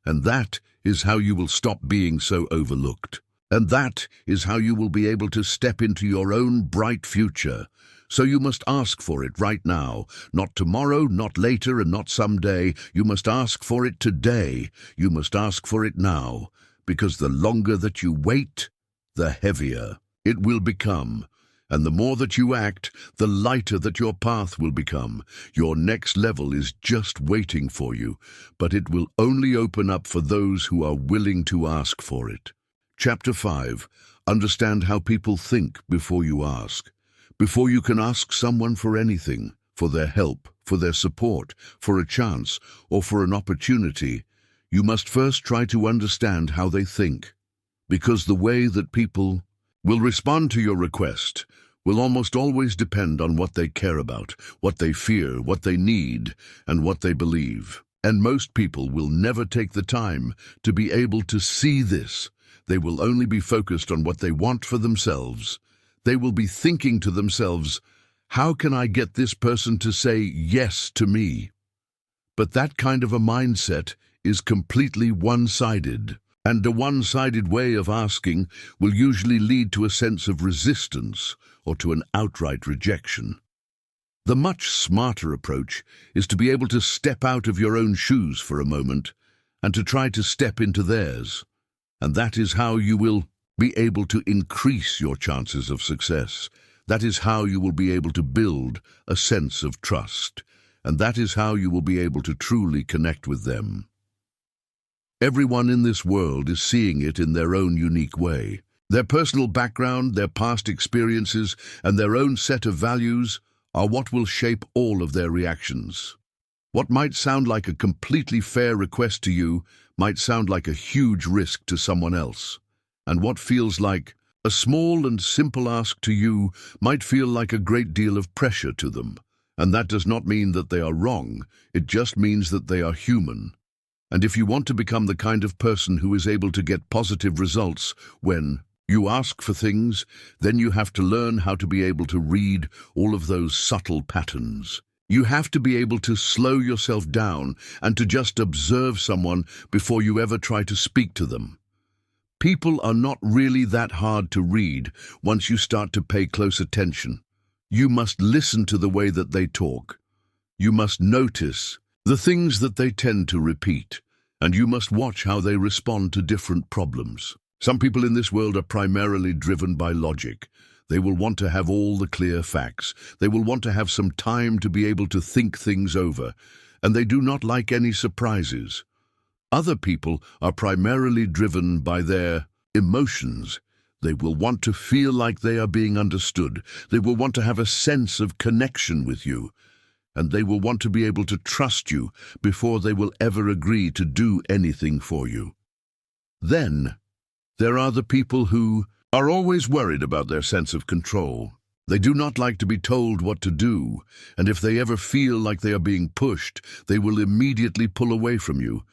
And that is how you will stop being so overlooked. And that is how you will be able to step into your own bright future. So you must ask for it right now. Not tomorrow, not later, and not someday. You must ask for it today. You must ask for it now. Because the longer that you wait, the heavier it will become. And the more that you act, the lighter that your path will become. Your next level is just waiting for you, but it will only open up for those who are willing to ask for it. Chapter 5. Understand how people think before you ask. Before you can ask someone for anything, for their help, for their support, for a chance, or for an opportunity, you must first try to understand how they think. Because the way that people will respond to your request will almost always depend on what they care about, what they fear, what they need, and what they believe. And most people will never take the time to be able to see this. They will only be focused on what they want for themselves. They will be thinking to themselves, how can I get this person to say yes to me? But that kind of a mindset is completely one-sided. And a one-sided way of asking will usually lead to a sense of resistance or to an outright rejection. The much smarter approach is to be able to step out of your own shoes for a moment and to try to step into theirs. And that is how you will be able to increase your chances of success. That is how you will be able to build a sense of trust. And that is how you will be able to truly connect with them. Everyone in this world is seeing it in their own unique way. Their personal background, their past experiences, and their own set of values are what will shape all of their reactions. What might sound like a completely fair request to you might sound like a huge risk to someone else. And what feels like a small and simple ask to you might feel like a great deal of pressure to them. And that does not mean that they are wrong. It just means that they are human. And if you want to become the kind of person who is able to get positive results when you ask for things, then you have to learn how to be able to read all of those subtle patterns. You have to be able to slow yourself down and to just observe someone before you ever try to speak to them. People are not really that hard to read once you start to pay close attention. You must listen to the way that they talk. You must notice the things that they tend to repeat, and you must watch how they respond to different problems. Some people in this world are primarily driven by logic. They will want to have all the clear facts. They will want to have some time to be able to think things over, and they do not like any surprises. Other people are primarily driven by their emotions. They will want to feel like they are being understood. They will want to have a sense of connection with you. And they will want to be able to trust you before they will ever agree to do anything for you. Then, there are the people who are always worried about their sense of control. They do not like to be told what to do, and if they ever feel like they are being pushed, they will immediately pull away from you.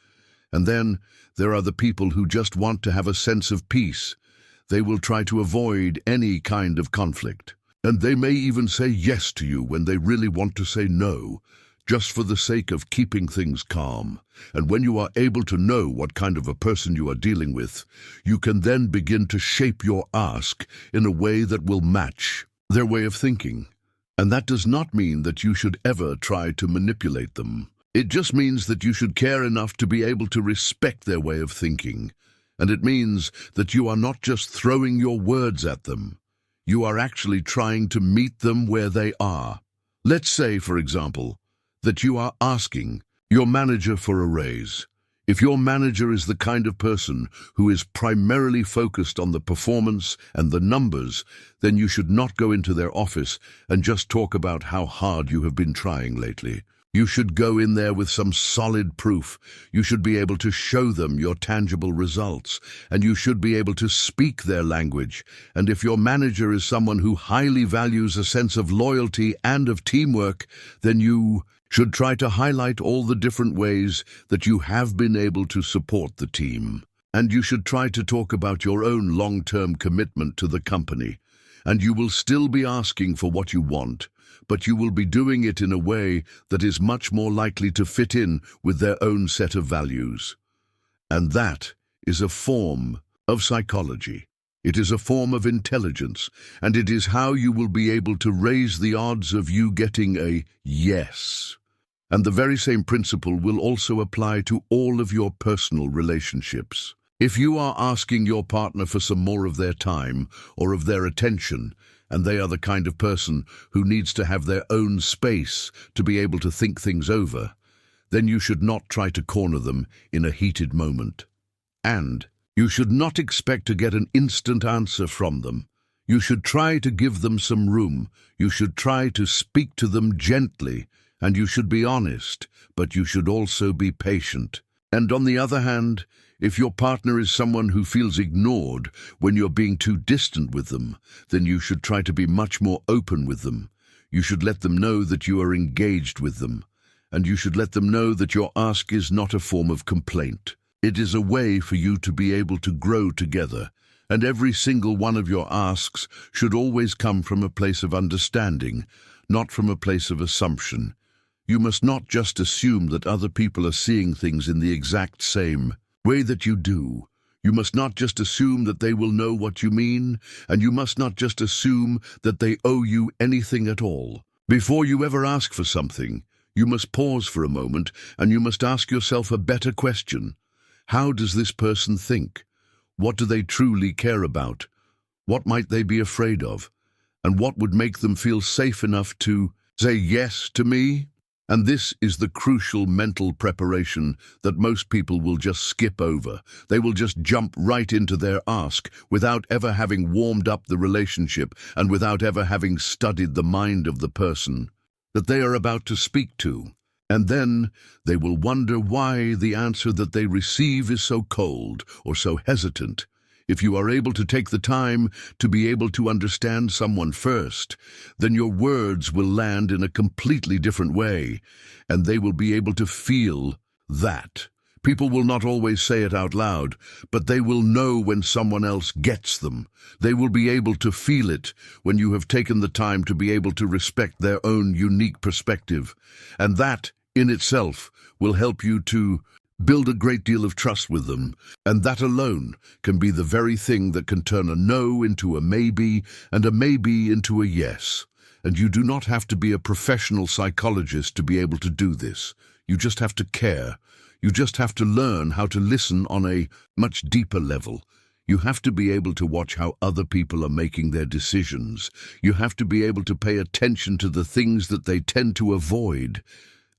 And then, there are the people who just want to have a sense of peace. They will try to avoid any kind of conflict. And they may even say yes to you when they really want to say no, just for the sake of keeping things calm. And when you are able to know what kind of a person you are dealing with, you can then begin to shape your ask in a way that will match their way of thinking. And that does not mean that you should ever try to manipulate them. It just means that you should care enough to be able to respect their way of thinking. And it means that you are not just throwing your words at them. You are actually trying to meet them where they are. Let's say, for example, that you are asking your manager for a raise. If your manager is the kind of person who is primarily focused on the performance and the numbers, then you should not go into their office and just talk about how hard you have been trying lately. You should go in there with some solid proof. You should be able to show them your tangible results, and you should be able to speak their language. And if your manager is someone who highly values a sense of loyalty and of teamwork, then you should try to highlight all the different ways that you have been able to support the team. And you should try to talk about your own long-term commitment to the company. And you will still be asking for what you want, but you will be doing it in a way that is much more likely to fit in with their own set of values. And that is a form of psychology. It is a form of intelligence, and it is how you will be able to raise the odds of you getting a yes. And the very same principle will also apply to all of your personal relationships. If you are asking your partner for some more of their time or of their attention, and they are the kind of person who needs to have their own space to be able to think things over, then you should not try to corner them in a heated moment. And you should not expect to get an instant answer from them. You should try to give them some room. You should try to speak to them gently, and you should be honest, but you should also be patient. And on the other hand, if your partner is someone who feels ignored when you're being too distant with them, then you should try to be much more open with them. You should let them know that you are engaged with them, and you should let them know that your ask is not a form of complaint. It is a way for you to be able to grow together, and every single one of your asks should always come from a place of understanding, not from a place of assumption. You must not just assume that other people are seeing things in the exact same way that you do. You must not just assume that they will know what you mean, and you must not just assume that they owe you anything at all. Before you ever ask for something, you must pause for a moment, and you must ask yourself a better question. How does this person think? What do they truly care about? What might they be afraid of? And what would make them feel safe enough to say yes to me? And this is the crucial mental preparation that most people will just skip over. They will just jump right into their ask without ever having warmed up the relationship and without ever having studied the mind of the person that they are about to speak to. And then they will wonder why the answer that they receive is so cold or so hesitant. If you are able to take the time to be able to understand someone first, then your words will land in a completely different way, and they will be able to feel that. People will not always say it out loud, but they will know when someone else gets them. They will be able to feel it when you have taken the time to be able to respect their own unique perspective. And that, in itself, will help you to build a great deal of trust with them, and that alone can be the very thing that can turn a no into a maybe and a maybe into a yes. And you do not have to be a professional psychologist to be able to do this. You just have to care. You just have to learn how to listen on a much deeper level. You have to be able to watch how other people are making their decisions. You have to be able to pay attention to the things that they tend to avoid.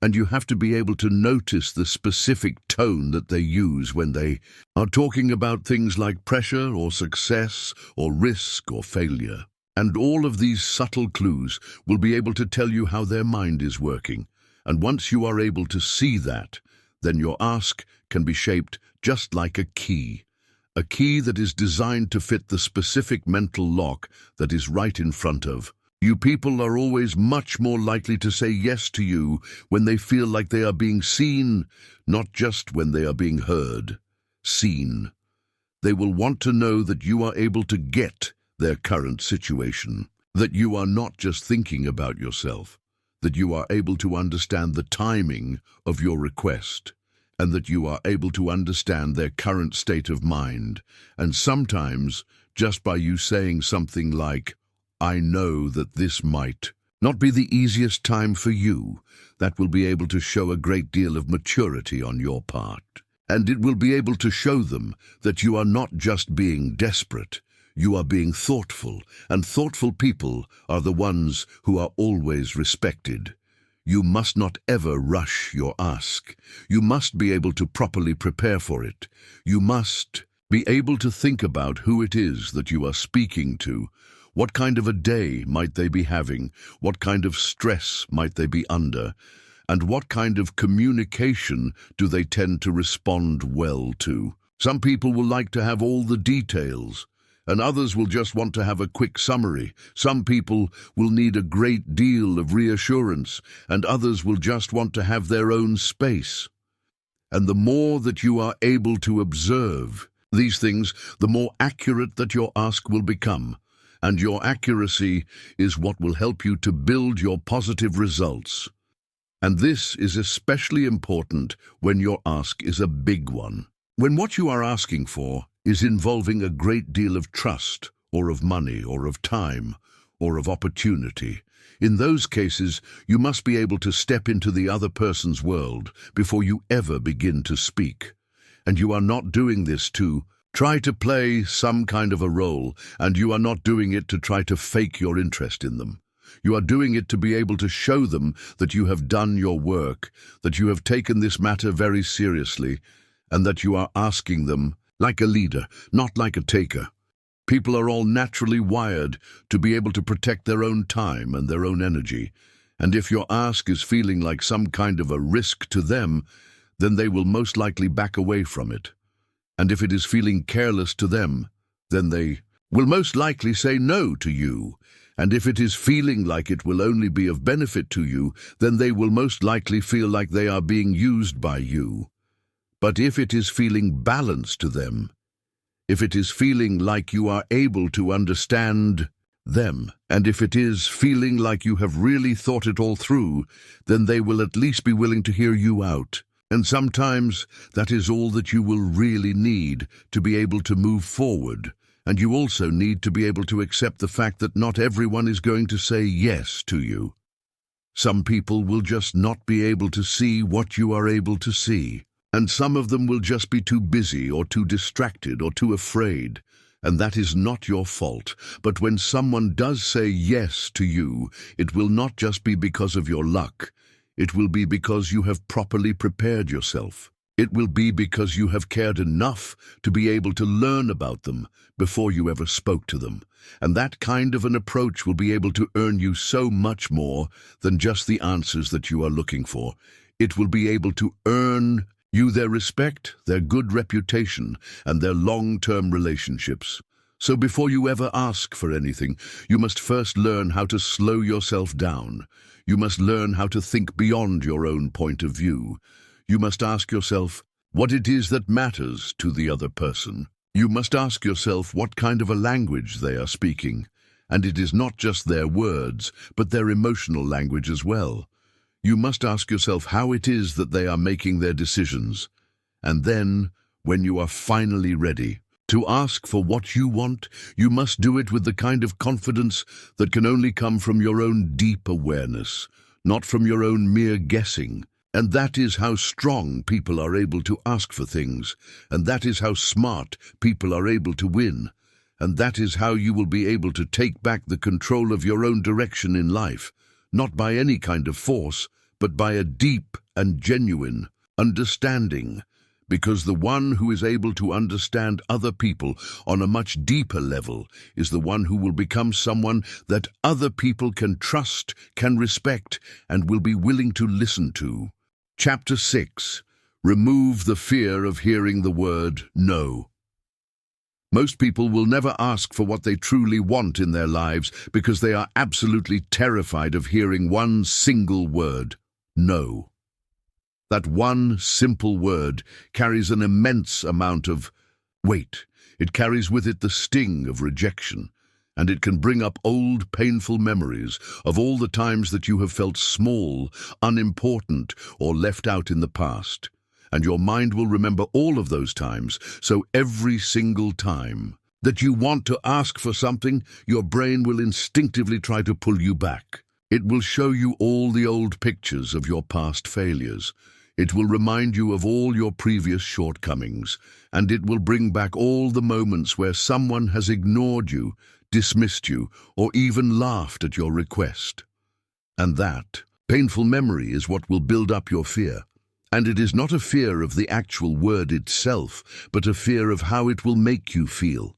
And you have to be able to notice the specific tone that they use when they are talking about things like pressure or success or risk or failure. And all of these subtle clues will be able to tell you how their mind is working. And once you are able to see that, then your ask can be shaped just like a key that is designed to fit the specific mental lock that is right in front of you. People are always much more likely to say yes to you when they feel like they are being seen, not just when they are being heard. Seen. They will want to know that you are able to get their current situation, that you are not just thinking about yourself, that you are able to understand the timing of your request, and that you are able to understand their current state of mind. And sometimes, just by you saying something like, I know that this might not be the easiest time for you, that will be able to show a great deal of maturity on your part. And it will be able to show them that you are not just being desperate, you are being thoughtful, and thoughtful people are the ones who are always respected. You must not ever rush your ask. You must be able to properly prepare for it. You must be able to think about who it is that you are speaking to. What kind of a day might they be having? What kind of stress might they be under? And what kind of communication do they tend to respond well to? Some people will like to have all the details, and others will just want to have a quick summary. Some people will need a great deal of reassurance, and others will just want to have their own space. And the more that you are able to observe these things, the more accurate that your ask will become. And your accuracy is what will help you to build your positive results. And this is especially important when your ask is a big one. When what you are asking for is involving a great deal of trust, or of money, or of time, or of opportunity. In those cases, you must be able to step into the other person's world before you ever begin to speak. And you are not doing this to try to play some kind of a role, and you are not doing it to try to fake your interest in them. You are doing it to be able to show them that you have done your work, that you have taken this matter very seriously, and that you are asking them like a leader, not like a taker. People are all naturally wired to be able to protect their own time and their own energy, and if your ask is feeling like some kind of a risk to them, then they will most likely back away from it. And if it is feeling careless to them, then they will most likely say no to you. And if it is feeling like it will only be of benefit to you, then they will most likely feel like they are being used by you. But if it is feeling balanced to them, if it is feeling like you are able to understand them, and if it is feeling like you have really thought it all through, then they will at least be willing to hear you out. And sometimes that is all that you will really need to be able to move forward. And you also need to be able to accept the fact that not everyone is going to say yes to you. Some people will just not be able to see what you are able to see. And some of them will just be too busy or too distracted or too afraid. And that is not your fault. But when someone does say yes to you, it will not just be because of your luck. It will be because you have properly prepared yourself. It will be because you have cared enough to be able to learn about them before you ever spoke to them. And that kind of an approach will be able to earn you so much more than just the answers that you are looking for. It will be able to earn you their respect, their good reputation, and their long-term relationships. So before you ever ask for anything, you must first learn how to slow yourself down. You must learn how to think beyond your own point of view. You must ask yourself what it is that matters to the other person. You must ask yourself what kind of a language they are speaking. And it is not just their words, but their emotional language as well. You must ask yourself how it is that they are making their decisions. And then, when you are finally ready to ask for what you want, you must do it with the kind of confidence that can only come from your own deep awareness, not from your own mere guessing. And that is how strong people are able to ask for things, and that is how smart people are able to win, and that is how you will be able to take back the control of your own direction in life, not by any kind of force, but by a deep and genuine understanding, because the one who is able to understand other people on a much deeper level is the one who will become someone that other people can trust, can respect, and will be willing to listen to. Chapter 6. Remove the fear of hearing the word no. Most people will never ask for what they truly want in their lives because they are absolutely terrified of hearing one single word, no. That one simple word carries an immense amount of weight. It carries with it the sting of rejection, and it can bring up old, painful memories of all the times that you have felt small, unimportant, or left out in the past. And your mind will remember all of those times, so every single time that you want to ask for something, your brain will instinctively try to pull you back. It will show you all the old pictures of your past failures. It will remind you of all your previous shortcomings, and it will bring back all the moments where someone has ignored you, dismissed you, or even laughed at your request. And that painful memory is what will build up your fear. And it is not a fear of the actual word itself, but a fear of how it will make you feel.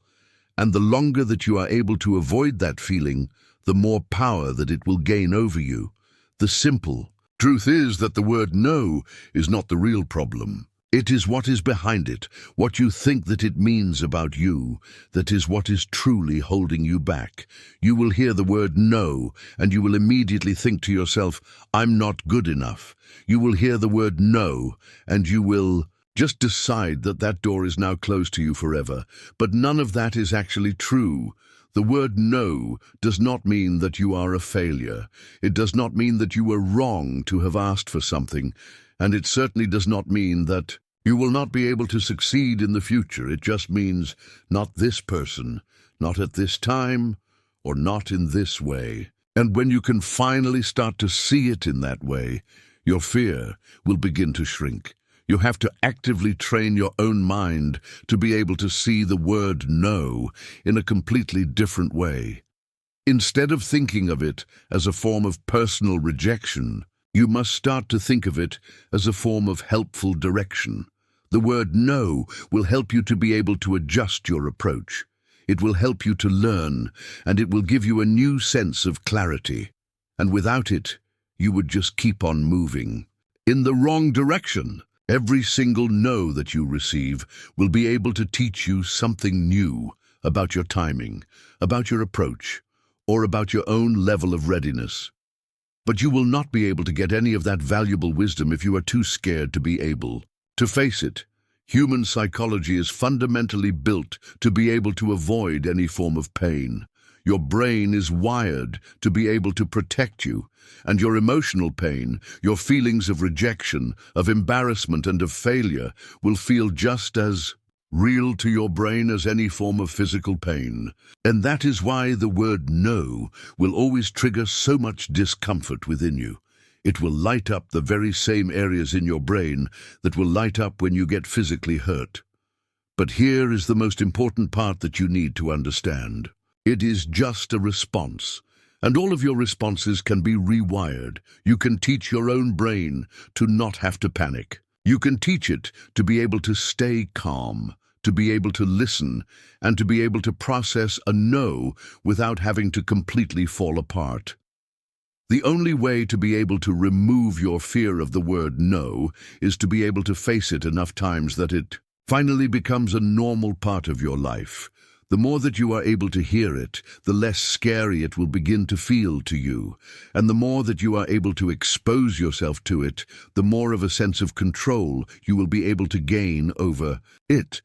And the longer that you are able to avoid that feeling, the more power that it will gain over you. The simple truth is that the word no is not the real problem. It is what is behind it, what you think that it means about you, that is what is truly holding you back. You will hear the word no, and you will immediately think to yourself, I'm not good enough. You will hear the word no, and you will Just decide that that door is now closed to you forever. But none of that is actually true. The word no does not mean that you are a failure. It does not mean that you were wrong to have asked for something. And it certainly does not mean that you will not be able to succeed in the future. It just means not this person, not at this time, or not in this way. And when you can finally start to see it in that way, your fear will begin to shrink. You have to actively train your own mind to be able to see the word no in a completely different way. Instead of thinking of it as a form of personal rejection, you must start to think of it as a form of helpful direction. The word no will help you to be able to adjust your approach. It will help you to learn, and it will give you a new sense of clarity. And without it, you would just keep on moving in the wrong direction. Every single no that you receive will be able to teach you something new about your timing, about your approach, or about your own level of readiness. But you will not be able to get any of that valuable wisdom if you are too scared to be able to face it. Human psychology is fundamentally built to be able to avoid any form of pain. Your brain is wired to be able to protect you, and your emotional pain, your feelings of rejection, of embarrassment, and of failure will feel just as real to your brain as any form of physical pain. And that is why the word no will always trigger so much discomfort within you. It will light up the very same areas in your brain that will light up when you get physically hurt. But here is the most important part that you need to understand. It is just a response, and all of your responses can be rewired. You can teach your own brain to not have to panic. You can teach it to be able to stay calm, to be able to listen, and to be able to process a no without having to completely fall apart. The only way to be able to remove your fear of the word no is to be able to face it enough times that it finally becomes a normal part of your life. The more that you are able to hear it, the less scary it will begin to feel to you. And the more that you are able to expose yourself to it, the more of a sense of control you will be able to gain over it.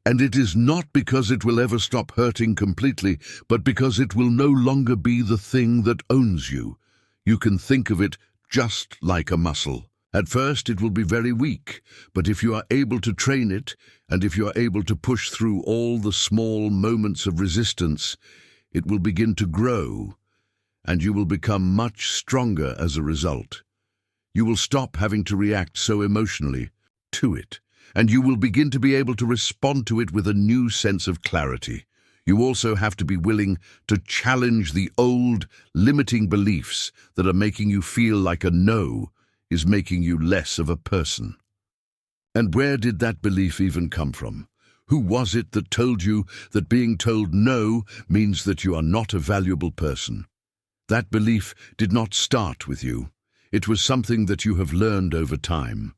And it is not because it will ever stop hurting completely, but because it will no longer be the thing that owns you. You can think of it just like a muscle. At first it will be very weak, but if you are able to train it, and if you are able to push through all the small moments of resistance, it will begin to grow, and you will become much stronger as a result. You will stop having to react so emotionally to it, and you will begin to be able to respond to it with a new sense of clarity. You also have to be willing to challenge the old, limiting beliefs that are making you feel like a no is making you less of a person. And where did that belief even come from? Who was it that told you that being told no means that you are not a valuable person? That belief did not start with you. It was something that you have learned over time.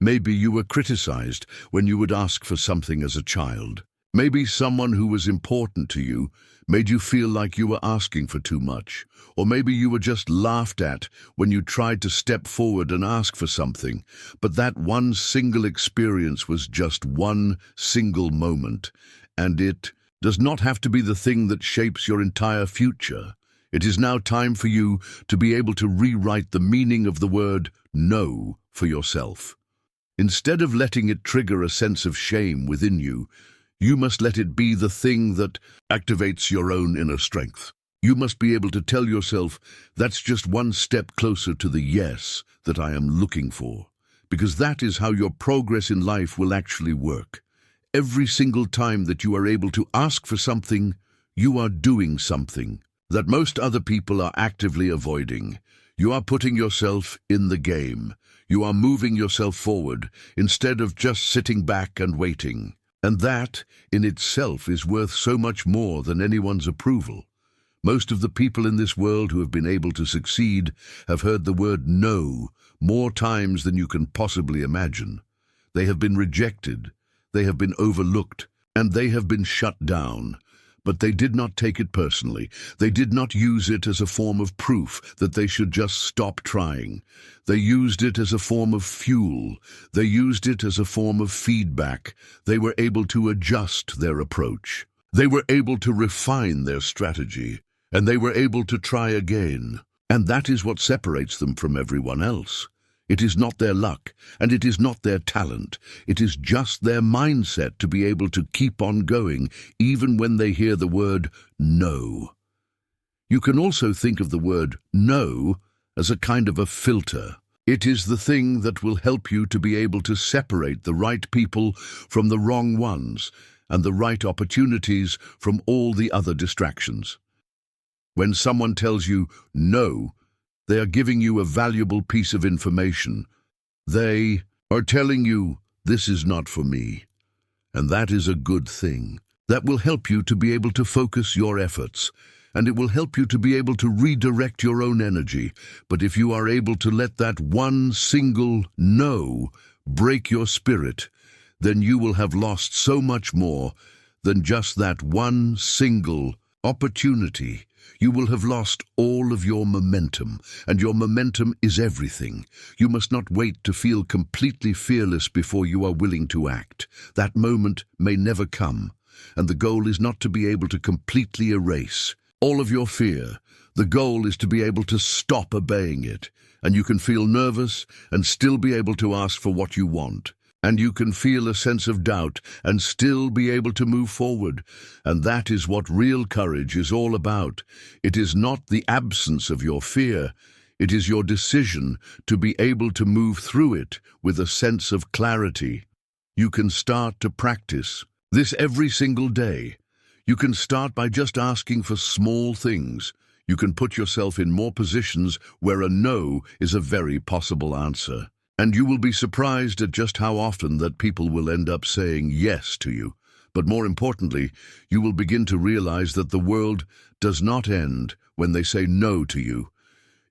Maybe you were criticized when you would ask for something as a child. Maybe someone who was important to you made you feel like you were asking for too much. Or maybe you were just laughed at when you tried to step forward and ask for something. But that one single experience was just one single moment. And it does not have to be the thing that shapes your entire future. It is now time for you to be able to rewrite the meaning of the word no for yourself. Instead of letting it trigger a sense of shame within you, you must let it be the thing that activates your own inner strength. You must be able to tell yourself, that's just one step closer to the yes that I am looking for. Because that is how your progress in life will actually work. Every single time that you are able to ask for something, you are doing something that most other people are actively avoiding. You are putting yourself in the game. You are moving yourself forward instead of just sitting back and waiting. And that, in itself, is worth so much more than anyone's approval. Most of the people in this world who have been able to succeed have heard the word no more times than you can possibly imagine. They have been rejected, they have been overlooked, and they have been shut down. But they did not take it personally. They did not use it as a form of proof that they should just stop trying. They used it as a form of fuel. They used it as a form of feedback. They were able to adjust their approach. They were able to refine their strategy, and they were able to try again. And that is what separates them from everyone else. It is not their luck, and it is not their talent. It is just their mindset to be able to keep on going, even when they hear the word no. You can also think of the word no as a kind of a filter. It is the thing that will help you to be able to separate the right people from the wrong ones, and the right opportunities from all the other distractions. When someone tells you no, they are giving you a valuable piece of information. They are telling you, this is not for me. And that is a good thing. That will help you to be able to focus your efforts, and it will help you to be able to redirect your own energy. But if you are able to let that one single no break your spirit, then you will have lost so much more than just that one single opportunity. You will have lost all of your momentum, and your momentum is everything. You must not wait to feel completely fearless before you are willing to act. That moment may never come, and the goal is not to be able to completely erase all of your fear. The goal is to be able to stop obeying it, and you can feel nervous and still be able to ask for what you want. And you can feel a sense of doubt and still be able to move forward. And that is what real courage is all about. It is not the absence of your fear. It is your decision to be able to move through it with a sense of clarity. You can start to practice this every single day. You can start by just asking for small things. You can put yourself in more positions where a no is a very possible answer. And you will be surprised at just how often that people will end up saying yes to you. But more importantly, you will begin to realize that the world does not end when they say no to you.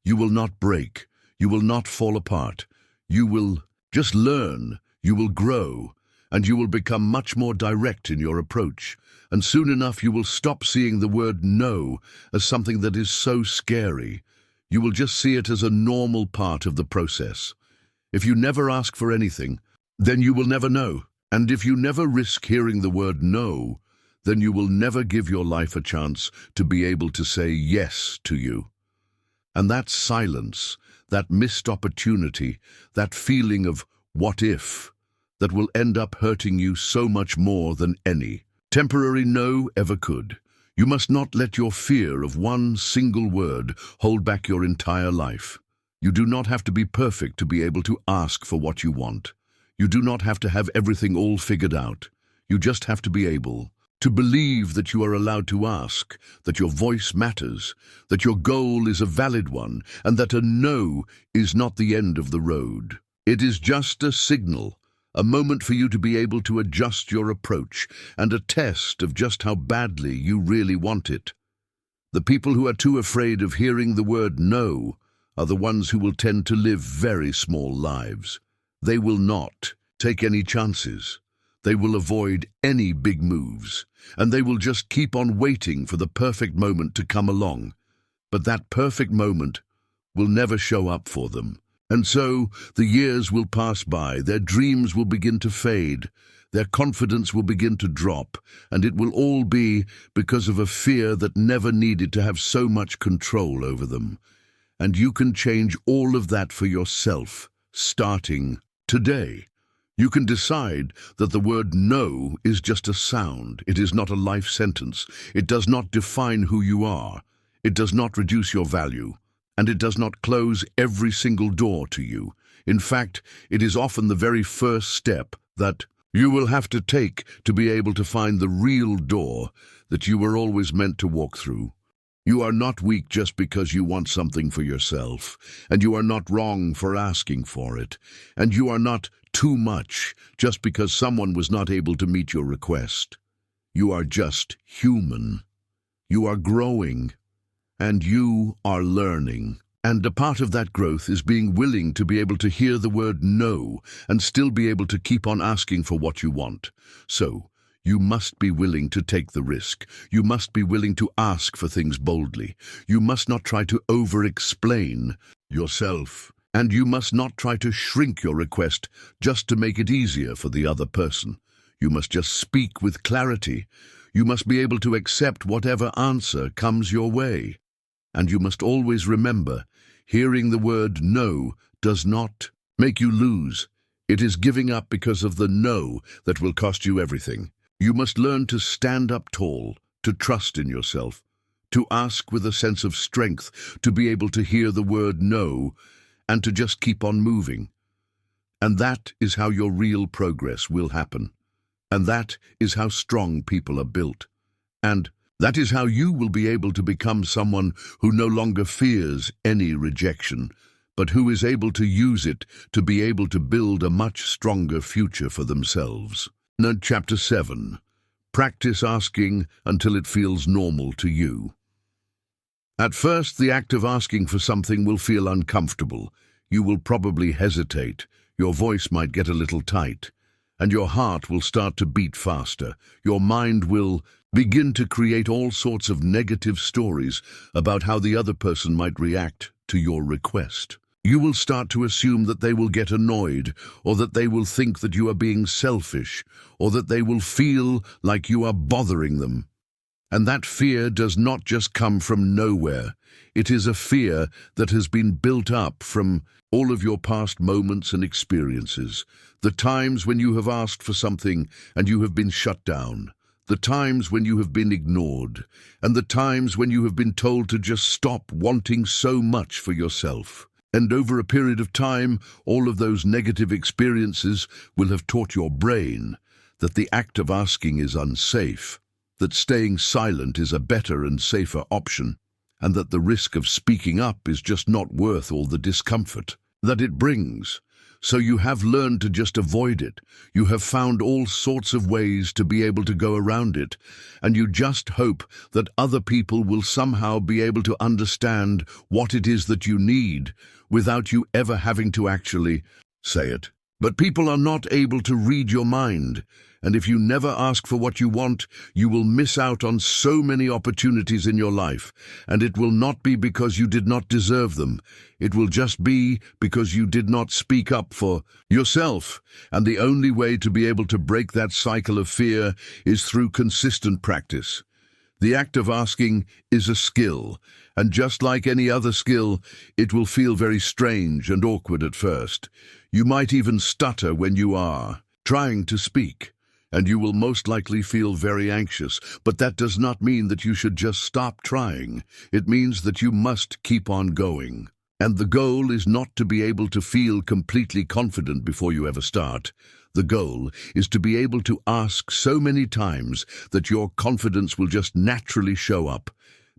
You will not break. You will not fall apart. You will just learn. You will grow. And you will become much more direct in your approach. And soon enough you will stop seeing the word no as something that is so scary. You will just see it as a normal part of the process. If you never ask for anything, then you will never know. And if you never risk hearing the word no, then you will never give your life a chance to be able to say yes to you. And that silence, that missed opportunity, that feeling of what if, that will end up hurting you so much more than any temporary no ever could. You must not let your fear of one single word hold back your entire life. You do not have to be perfect to be able to ask for what you want. You do not have to have everything all figured out. You just have to be able to believe that you are allowed to ask, that your voice matters, that your goal is a valid one, and that a no is not the end of the road. It is just a signal, a moment for you to be able to adjust your approach, and a test of just how badly you really want it. The people who are too afraid of hearing the word no are the ones who will tend to live very small lives. They will not take any chances. They will avoid any big moves, and they will just keep on waiting for the perfect moment to come along. But that perfect moment will never show up for them. And so the years will pass by, their dreams will begin to fade, their confidence will begin to drop, and it will all be because of a fear that never needed to have so much control over them. And you can change all of that for yourself, starting today. You can decide that the word no is just a sound. It is not a life sentence. It does not define who you are. It does not reduce your value. And it does not close every single door to you. In fact, it is often the very first step that you will have to take to be able to find the real door that you were always meant to walk through. You are not weak just because you want something for yourself, and you are not wrong for asking for it, and you are not too much just because someone was not able to meet your request. You are just human. You are growing, and you are learning. And a part of that growth is being willing to be able to hear the word no and still be able to keep on asking for what you want. So, You must be willing to take the risk. You must be willing to ask for things boldly. You must not try to over-explain yourself. And you must not try to shrink your request just to make it easier for the other person. You must just speak with clarity. You must be able to accept whatever answer comes your way. And you must always remember, hearing the word no does not make you lose. It is giving up because of the no that will cost you everything. You must learn to stand up tall, to trust in yourself, to ask with a sense of strength, to be able to hear the word no, and to just keep on moving. And that is how your real progress will happen. And that is how strong people are built. And that is how you will be able to become someone who no longer fears any rejection, but who is able to use it to be able to build a much stronger future for themselves. Now, Chapter 7. Practice asking until it feels normal to you. At first, the act of asking for something will feel uncomfortable. You will probably hesitate. Your voice might get a little tight, and your heart will start to beat faster. Your mind will begin to create all sorts of negative stories about how the other person might react to your request. You will start to assume that they will get annoyed, or that they will think that you are being selfish, or that they will feel like you are bothering them. And that fear does not just come from nowhere. It is a fear that has been built up from all of your past moments and experiences. The times when you have asked for something and you have been shut down. The times when you have been ignored. And the times when you have been told to just stop wanting so much for yourself. And over a period of time, all of those negative experiences will have taught your brain that the act of asking is unsafe, that staying silent is a better and safer option, and that the risk of speaking up is just not worth all the discomfort that it brings. So you have learned to just avoid it. You have found all sorts of ways to be able to go around it, and you just hope that other people will somehow be able to understand what it is that you need without you ever having to actually say it. But people are not able to read your mind, and if you never ask for what you want, you will miss out on so many opportunities in your life, and it will not be because you did not deserve them. It will just be because you did not speak up for yourself, and the only way to be able to break that cycle of fear is through consistent practice. The act of asking is a skill, and just like any other skill, it will feel very strange and awkward at first. You might even stutter when you are trying to speak, and you will most likely feel very anxious, but that does not mean that you should just stop trying. It means that you must keep on going. And the goal is not to be able to feel completely confident before you ever start. The goal is to be able to ask so many times that your confidence will just naturally show up,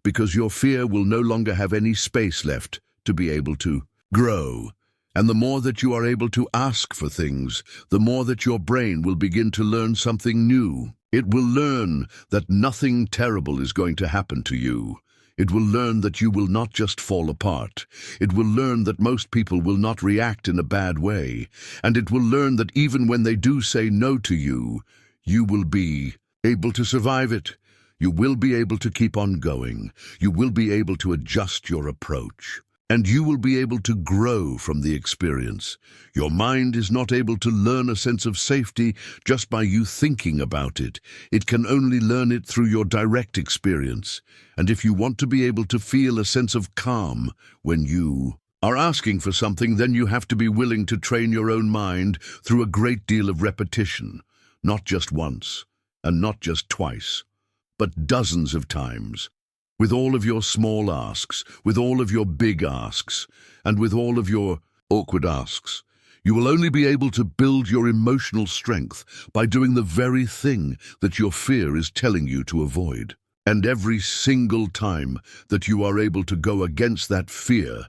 because your fear will no longer have any space left to be able to grow. And the more that you are able to ask for things, the more that your brain will begin to learn something new. It will learn that nothing terrible is going to happen to you. It will learn that you will not just fall apart. It will learn that most people will not react in a bad way. And it will learn that even when they do say no to you, you will be able to survive it. You will be able to keep on going. You will be able to adjust your approach. And you will be able to grow from the experience. Your mind is not able to learn a sense of safety just by you thinking about it. It can only learn it through your direct experience. And if you want to be able to feel a sense of calm when you are asking for something, then you have to be willing to train your own mind through a great deal of repetition. Not just once, and not just twice, but dozens of times. With all of your small asks, with all of your big asks, and with all of your awkward asks, you will only be able to build your emotional strength by doing the very thing that your fear is telling you to avoid. And every single time that you are able to go against that fear,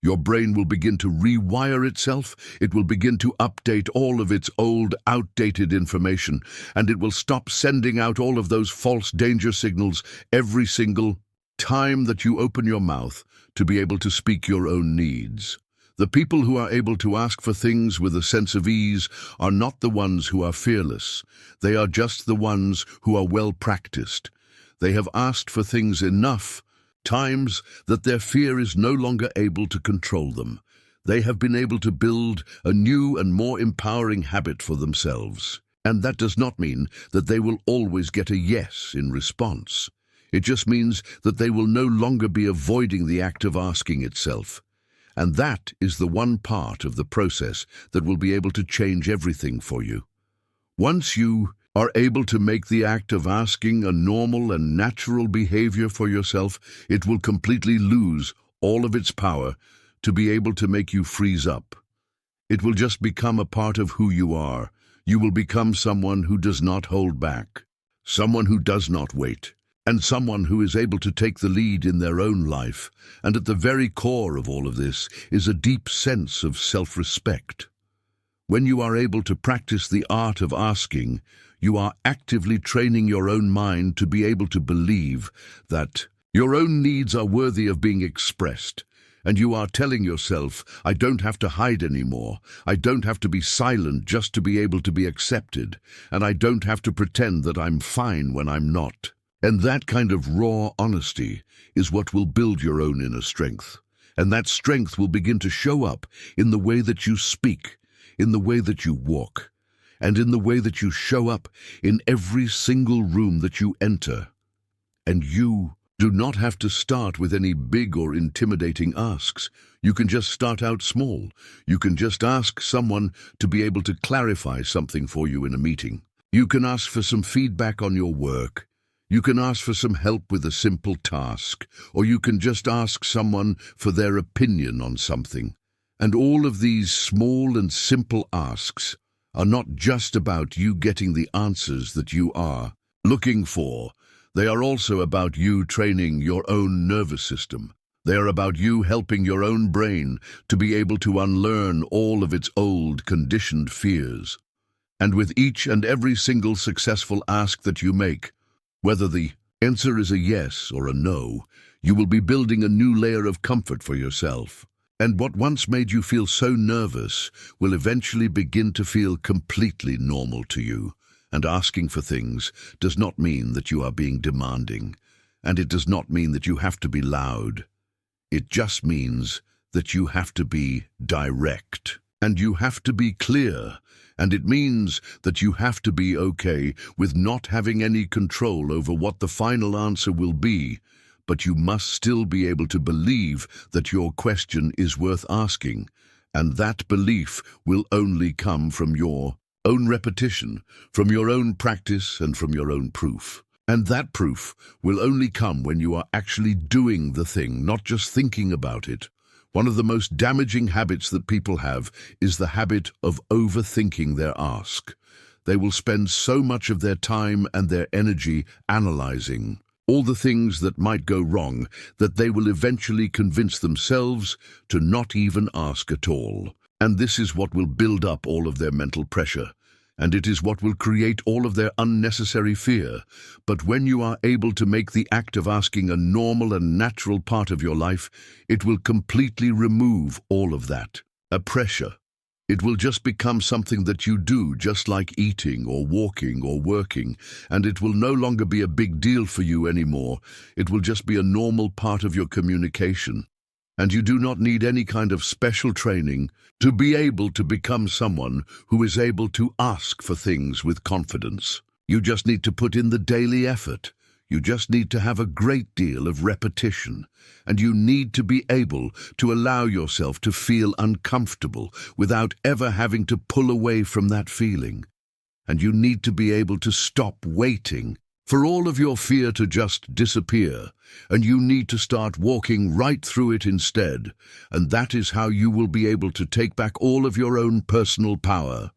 your brain will begin to rewire itself. It will begin to update all of its old, outdated information, and it will stop sending out all of those false danger signals every single time that you open your mouth to be able to speak your own needs. The people who are able to ask for things with a sense of ease are not the ones who are fearless. They are just the ones who are well practiced. They have asked for things enough times that their fear is no longer able to control them. They have been able to build a new and more empowering habit for themselves. And that does not mean that they will always get a yes in response. It just means that they will no longer be avoiding the act of asking itself. And that is the one part of the process that will be able to change everything for you. Once you are able to make the act of asking a normal and natural behavior for yourself, it will completely lose all of its power to be able to make you freeze up. It will just become a part of who you are. You will become someone who does not hold back, someone who does not wait, and someone who is able to take the lead in their own life. And at the very core of all of this is a deep sense of self-respect. When you are able to practice the art of asking, you are actively training your own mind to be able to believe that your own needs are worthy of being expressed. And you are telling yourself, I don't have to hide anymore. I don't have to be silent just to be able to be accepted. And I don't have to pretend that I'm fine when I'm not. And that kind of raw honesty is what will build your own inner strength. And that strength will begin to show up in the way that you speak, in the way that you walk, and in the way that you show up in every single room that you enter. And you do not have to start with any big or intimidating asks. You can just start out small. You can just ask someone to be able to clarify something for you in a meeting. You can ask for some feedback on your work. You can ask for some help with a simple task, or you can just ask someone for their opinion on something. And all of these small and simple asks are not just about you getting the answers that you are looking for. They are also about you training your own nervous system. They are about you helping your own brain to be able to unlearn all of its old, conditioned fears. And with each and every single successful ask that you make, whether the answer is a yes or a no, you will be building a new layer of comfort for yourself. And what once made you feel so nervous will eventually begin to feel completely normal to you. And asking for things does not mean that you are being demanding, and it does not mean that you have to be loud. It just means that you have to be direct, and you have to be clear, and it means that you have to be okay with not having any control over what the final answer will be, but you must still be able to believe that your question is worth asking, and that belief will only come from your own repetition, from your own practice, and from your own proof. And that proof will only come when you are actually doing the thing, not just thinking about it. One of the most damaging habits that people have is the habit of overthinking their ask. They will spend so much of their time and their energy analyzing all the things that might go wrong that they will eventually convince themselves to not even ask at all. And this is what will build up all of their mental pressure, and it is what will create all of their unnecessary fear. But when you are able to make the act of asking a normal and natural part of your life, it will completely remove all of that pressure. It will just become something that you do, just like eating or walking or working, and it will no longer be a big deal for you anymore. It will just be a normal part of your communication. And you do not need any kind of special training to be able to become someone who is able to ask for things with confidence. You just need to put in the daily effort. You just need to have a great deal of repetition. And you need to be able to allow yourself to feel uncomfortable without ever having to pull away from that feeling. And you need to be able to stop waiting for all of your fear to just disappear, and you need to start walking right through it instead, and that is how you will be able to take back all of your own personal power.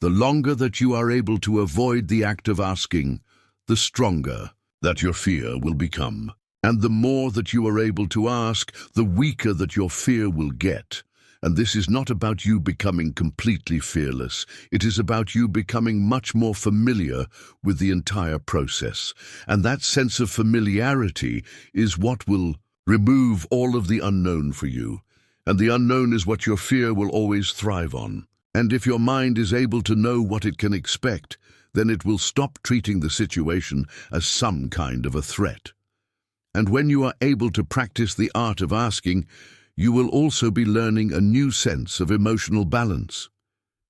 The longer that you are able to avoid the act of asking, the stronger that your fear will become. And the more that you are able to ask, the weaker that your fear will get. And this is not about you becoming completely fearless. It is about you becoming much more familiar with the entire process. And that sense of familiarity is what will remove all of the unknown for you. And the unknown is what your fear will always thrive on. And if your mind is able to know what it can expect, then it will stop treating the situation as some kind of a threat. And when you are able to practice the art of asking, you will also be learning a new sense of emotional balance.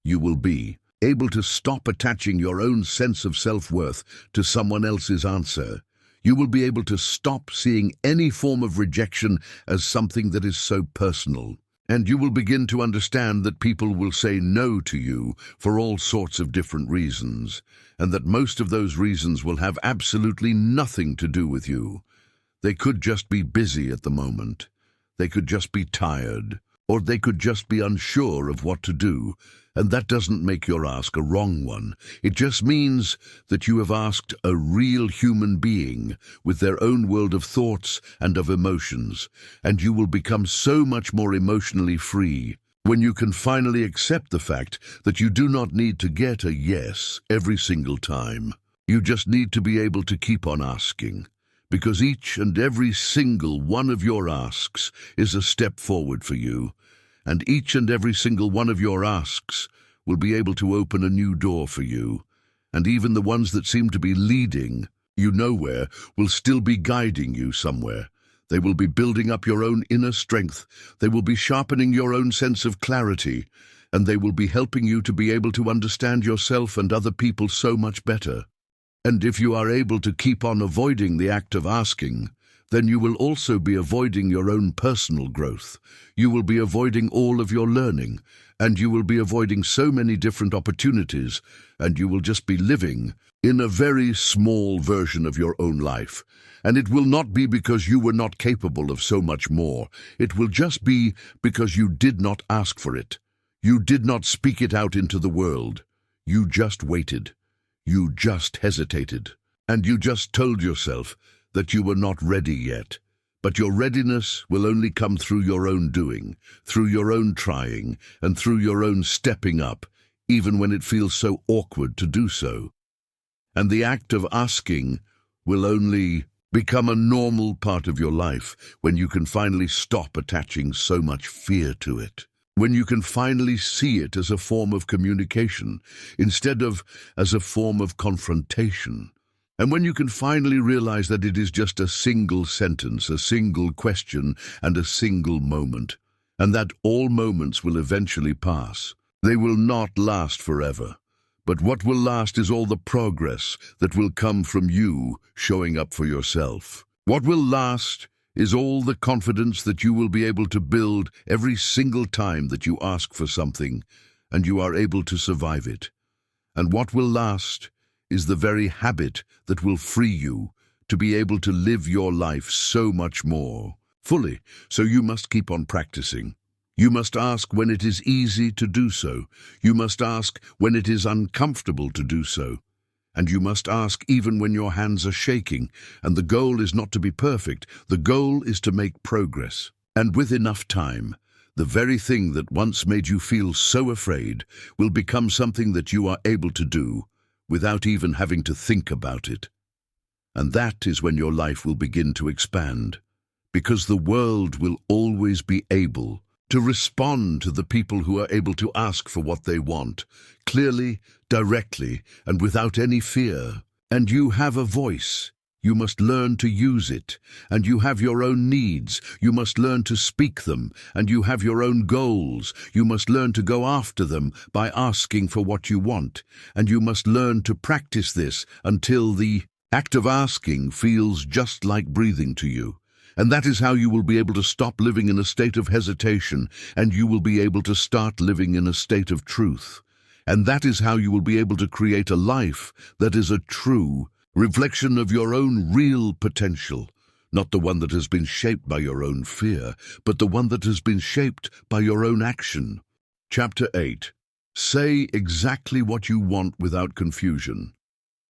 You will be able to stop attaching your own sense of self-worth to someone else's answer. You will be able to stop seeing any form of rejection as something that is so personal. And you will begin to understand that people will say no to you for all sorts of different reasons, and that most of those reasons will have absolutely nothing to do with you. They could just be busy at the moment. They could just be tired, or they could just be unsure of what to do. And that doesn't make your ask a wrong one. It just means that you have asked a real human being with their own world of thoughts and of emotions, and you will become so much more emotionally free when you can finally accept the fact that you do not need to get a yes every single time. You just need to be able to keep on asking, because each and every single one of your asks is a step forward for you. And each and every single one of your asks will be able to open a new door for you. And even the ones that seem to be leading you nowhere will still be guiding you somewhere. They will be building up your own inner strength. They will be sharpening your own sense of clarity. And they will be helping you to be able to understand yourself and other people so much better. And if you are able to keep on avoiding the act of asking, then you will also be avoiding your own personal growth. You will be avoiding all of your learning, and you will be avoiding so many different opportunities, and you will just be living in a very small version of your own life. And it will not be because you were not capable of so much more. It will just be because you did not ask for it. You did not speak it out into the world. You just waited. You just hesitated. And you just told yourself that you were not ready yet. But your readiness will only come through your own doing, through your own trying, and through your own stepping up, even when it feels so awkward to do so. And the act of asking will only become a normal part of your life when you can finally stop attaching so much fear to it. When you can finally see it as a form of communication, instead of as a form of confrontation. And when you can finally realize that it is just a single sentence, a single question, and a single moment, and that all moments will eventually pass. They will not last forever. But what will last is all the progress that will come from you showing up for yourself. What will last is all the confidence that you will be able to build every single time that you ask for something, and you are able to survive it. And what will last is the very habit that will free you to be able to live your life so much more fully. So you must keep on practicing. You must ask when it is easy to do so. You must ask when it is uncomfortable to do so. And you must ask even when your hands are shaking. And the goal is not to be perfect. The goal is to make progress. And with enough time, the very thing that once made you feel so afraid will become something that you are able to do without even having to think about it. And that is when your life will begin to expand, because the world will always be able to respond to the people who are able to ask for what they want, clearly, directly, and without any fear. And you have a voice. You must learn to use it. And you have your own needs. You must learn to speak them. And you have your own goals. You must learn to go after them by asking for what you want. And you must learn to practice this until the act of asking feels just like breathing to you. And that is how you will be able to stop living in a state of hesitation, and you will be able to start living in a state of truth. And that is how you will be able to create a life that is a true reflection of your own real potential, not the one that has been shaped by your own fear, but the one that has been shaped by your own action. Chapter 8. Say exactly what you want without confusion.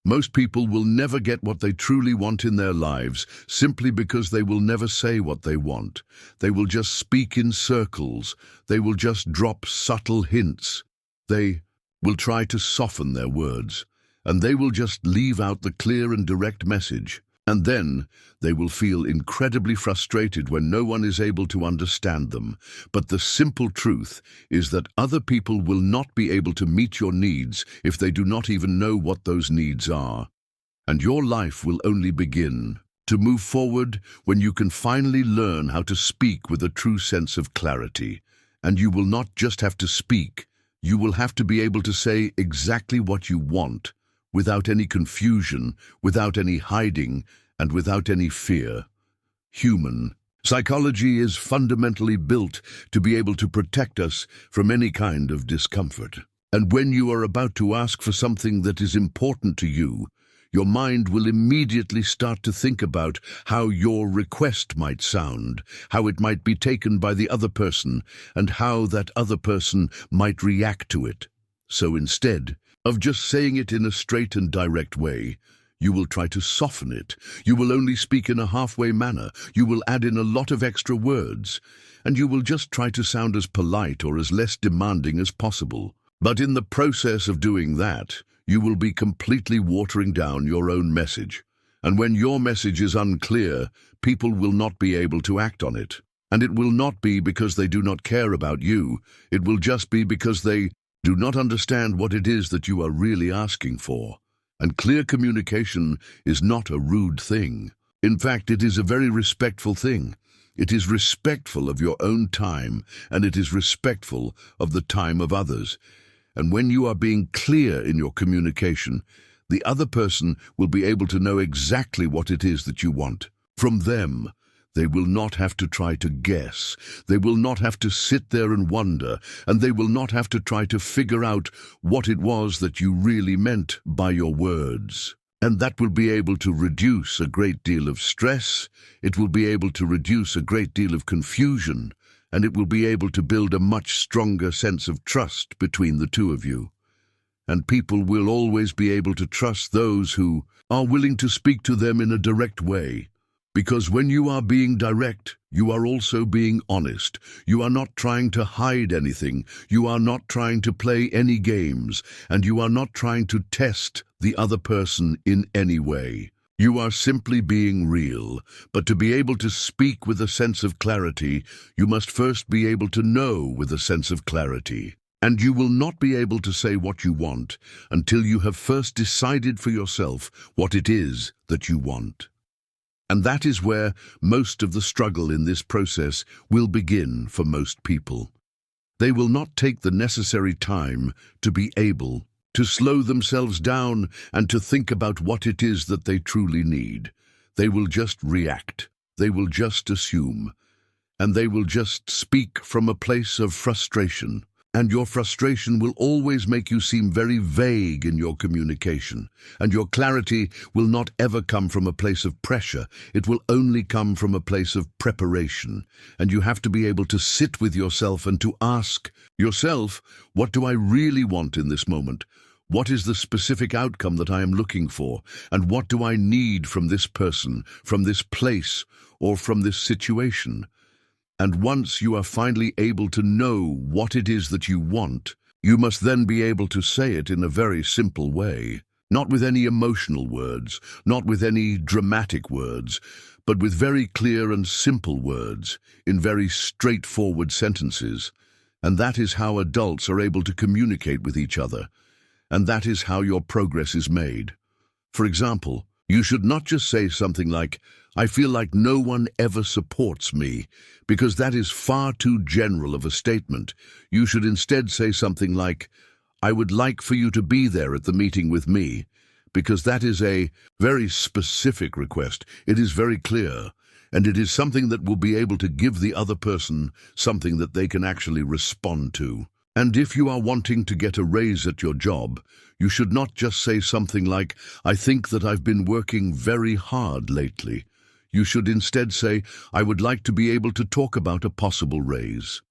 Most people will never get what they truly want in their lives simply because they will never say what they want. They will just speak in circles. They will just drop subtle hints. They will try to soften their words. And they will just leave out the clear and direct message. And then they will feel incredibly frustrated when no one is able to understand them. But the simple truth is that other people will not be able to meet your needs if they do not even know what those needs are. And your life will only begin to move forward when you can finally learn how to speak with a true sense of clarity. And you will not just have to speak, you will have to be able to say exactly what you want, without any confusion, without any hiding, and without any fear. Human psychology is fundamentally built to be able to protect us from any kind of discomfort. And when you are about to ask for something that is important to you, your mind will immediately start to think about how your request might sound, how it might be taken by the other person, and how that other person might react to it. So instead of just saying it in a straight and direct way, you will try to soften it. You will only speak in a halfway manner. You will add in a lot of extra words, and you will just try to sound as polite or as less demanding as possible. But in the process of doing that, you will be completely watering down your own message. And when your message is unclear, people will not be able to act on it. And it will not be because they do not care about you. It will just be because they do not understand what it is that you are really asking for. And clear communication is not a rude thing. In fact, it is a very respectful thing. It is respectful of your own time, and it is respectful of the time of others. And when you are being clear in your communication, the other person will be able to know exactly what it is that you want. From them, they will not have to try to guess. They will not have to sit there and wonder, and they will not have to try to figure out what it was that you really meant by your words. And that will be able to reduce a great deal of stress. It will be able to reduce a great deal of confusion, and it will be able to build a much stronger sense of trust between the two of you. And people will always be able to trust those who are willing to speak to them in a direct way. Because when you are being direct, you are also being honest. You are not trying to hide anything. You are not trying to play any games, and you are not trying to test the other person in any way. You are simply being real, but to be able to speak with a sense of clarity, you must first be able to know with a sense of clarity. And you will not be able to say what you want until you have first decided for yourself what it is that you want. And that is where most of the struggle in this process will begin for most people. They will not take the necessary time to be able to slow themselves down and to think about what it is that they truly need. They will just react. They will just assume. And they will just speak from a place of frustration. And your frustration will always make you seem very vague in your communication. And your clarity will not ever come from a place of pressure. It will only come from a place of preparation. And you have to be able to sit with yourself and to ask yourself, what do I really want in this moment? What is the specific outcome that I am looking for? And what do I need from this person, from this place, or from this situation? And once you are finally able to know what it is that you want, you must then be able to say it in a very simple way, not with any emotional words, not with any dramatic words, but with very clear and simple words, in very straightforward sentences. And that is how adults are able to communicate with each other, and that is how your progress is made. For example, you should not just say something like, I feel like no one ever supports me, because that is far too general of a statement. You should instead say something like, I would like for you to be there at the meeting with me, because that is a very specific request. It is very clear, and it is something that will be able to give the other person something that they can actually respond to. And if you are wanting to get a raise at your job, you should not just say something like, I think that I've been working very hard lately. You should instead say, I would like to be able to talk about a possible raise.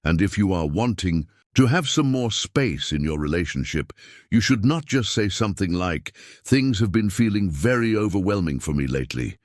And if you are wanting to have some more space in your relationship, you should not just say something like, things have been feeling very overwhelming for me lately.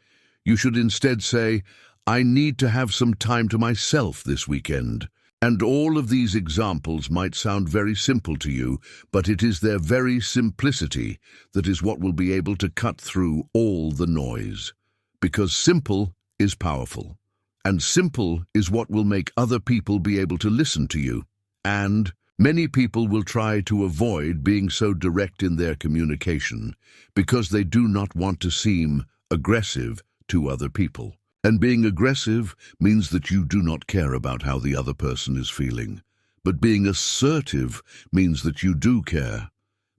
You should instead say, I need to have some time to myself this weekend. And all of these examples might sound very simple to you, but it is their very simplicity that is what will be able to cut through all the noise. because simple is powerful. And simple is what will make other people be able to listen to you. And many people will try to avoid being so direct in their communication because they do not want to seem aggressive to other people. And being aggressive means that you do not care about how the other person is feeling. But being assertive means that you do care,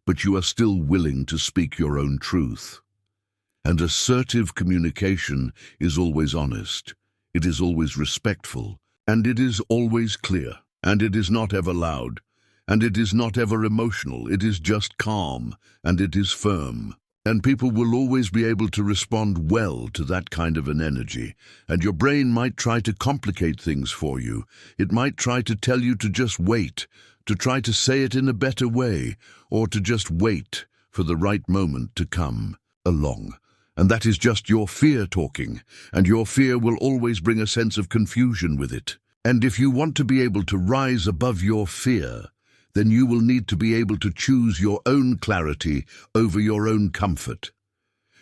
but you are still willing to speak your own truth. And assertive communication is always honest, it is always respectful, and it is always clear, and it is not ever loud, and it is not ever emotional, it is just calm, and it is firm. And people will always be able to respond well to that kind of an energy. And your brain might try to complicate things for you. It might try to tell you to just wait, to try to say it in a better way, or to just wait for the right moment to come along. And that is just your fear talking, and your fear will always bring a sense of confusion with it. And if you want to be able to rise above your fear, then you will need to be able to choose your own clarity over your own comfort.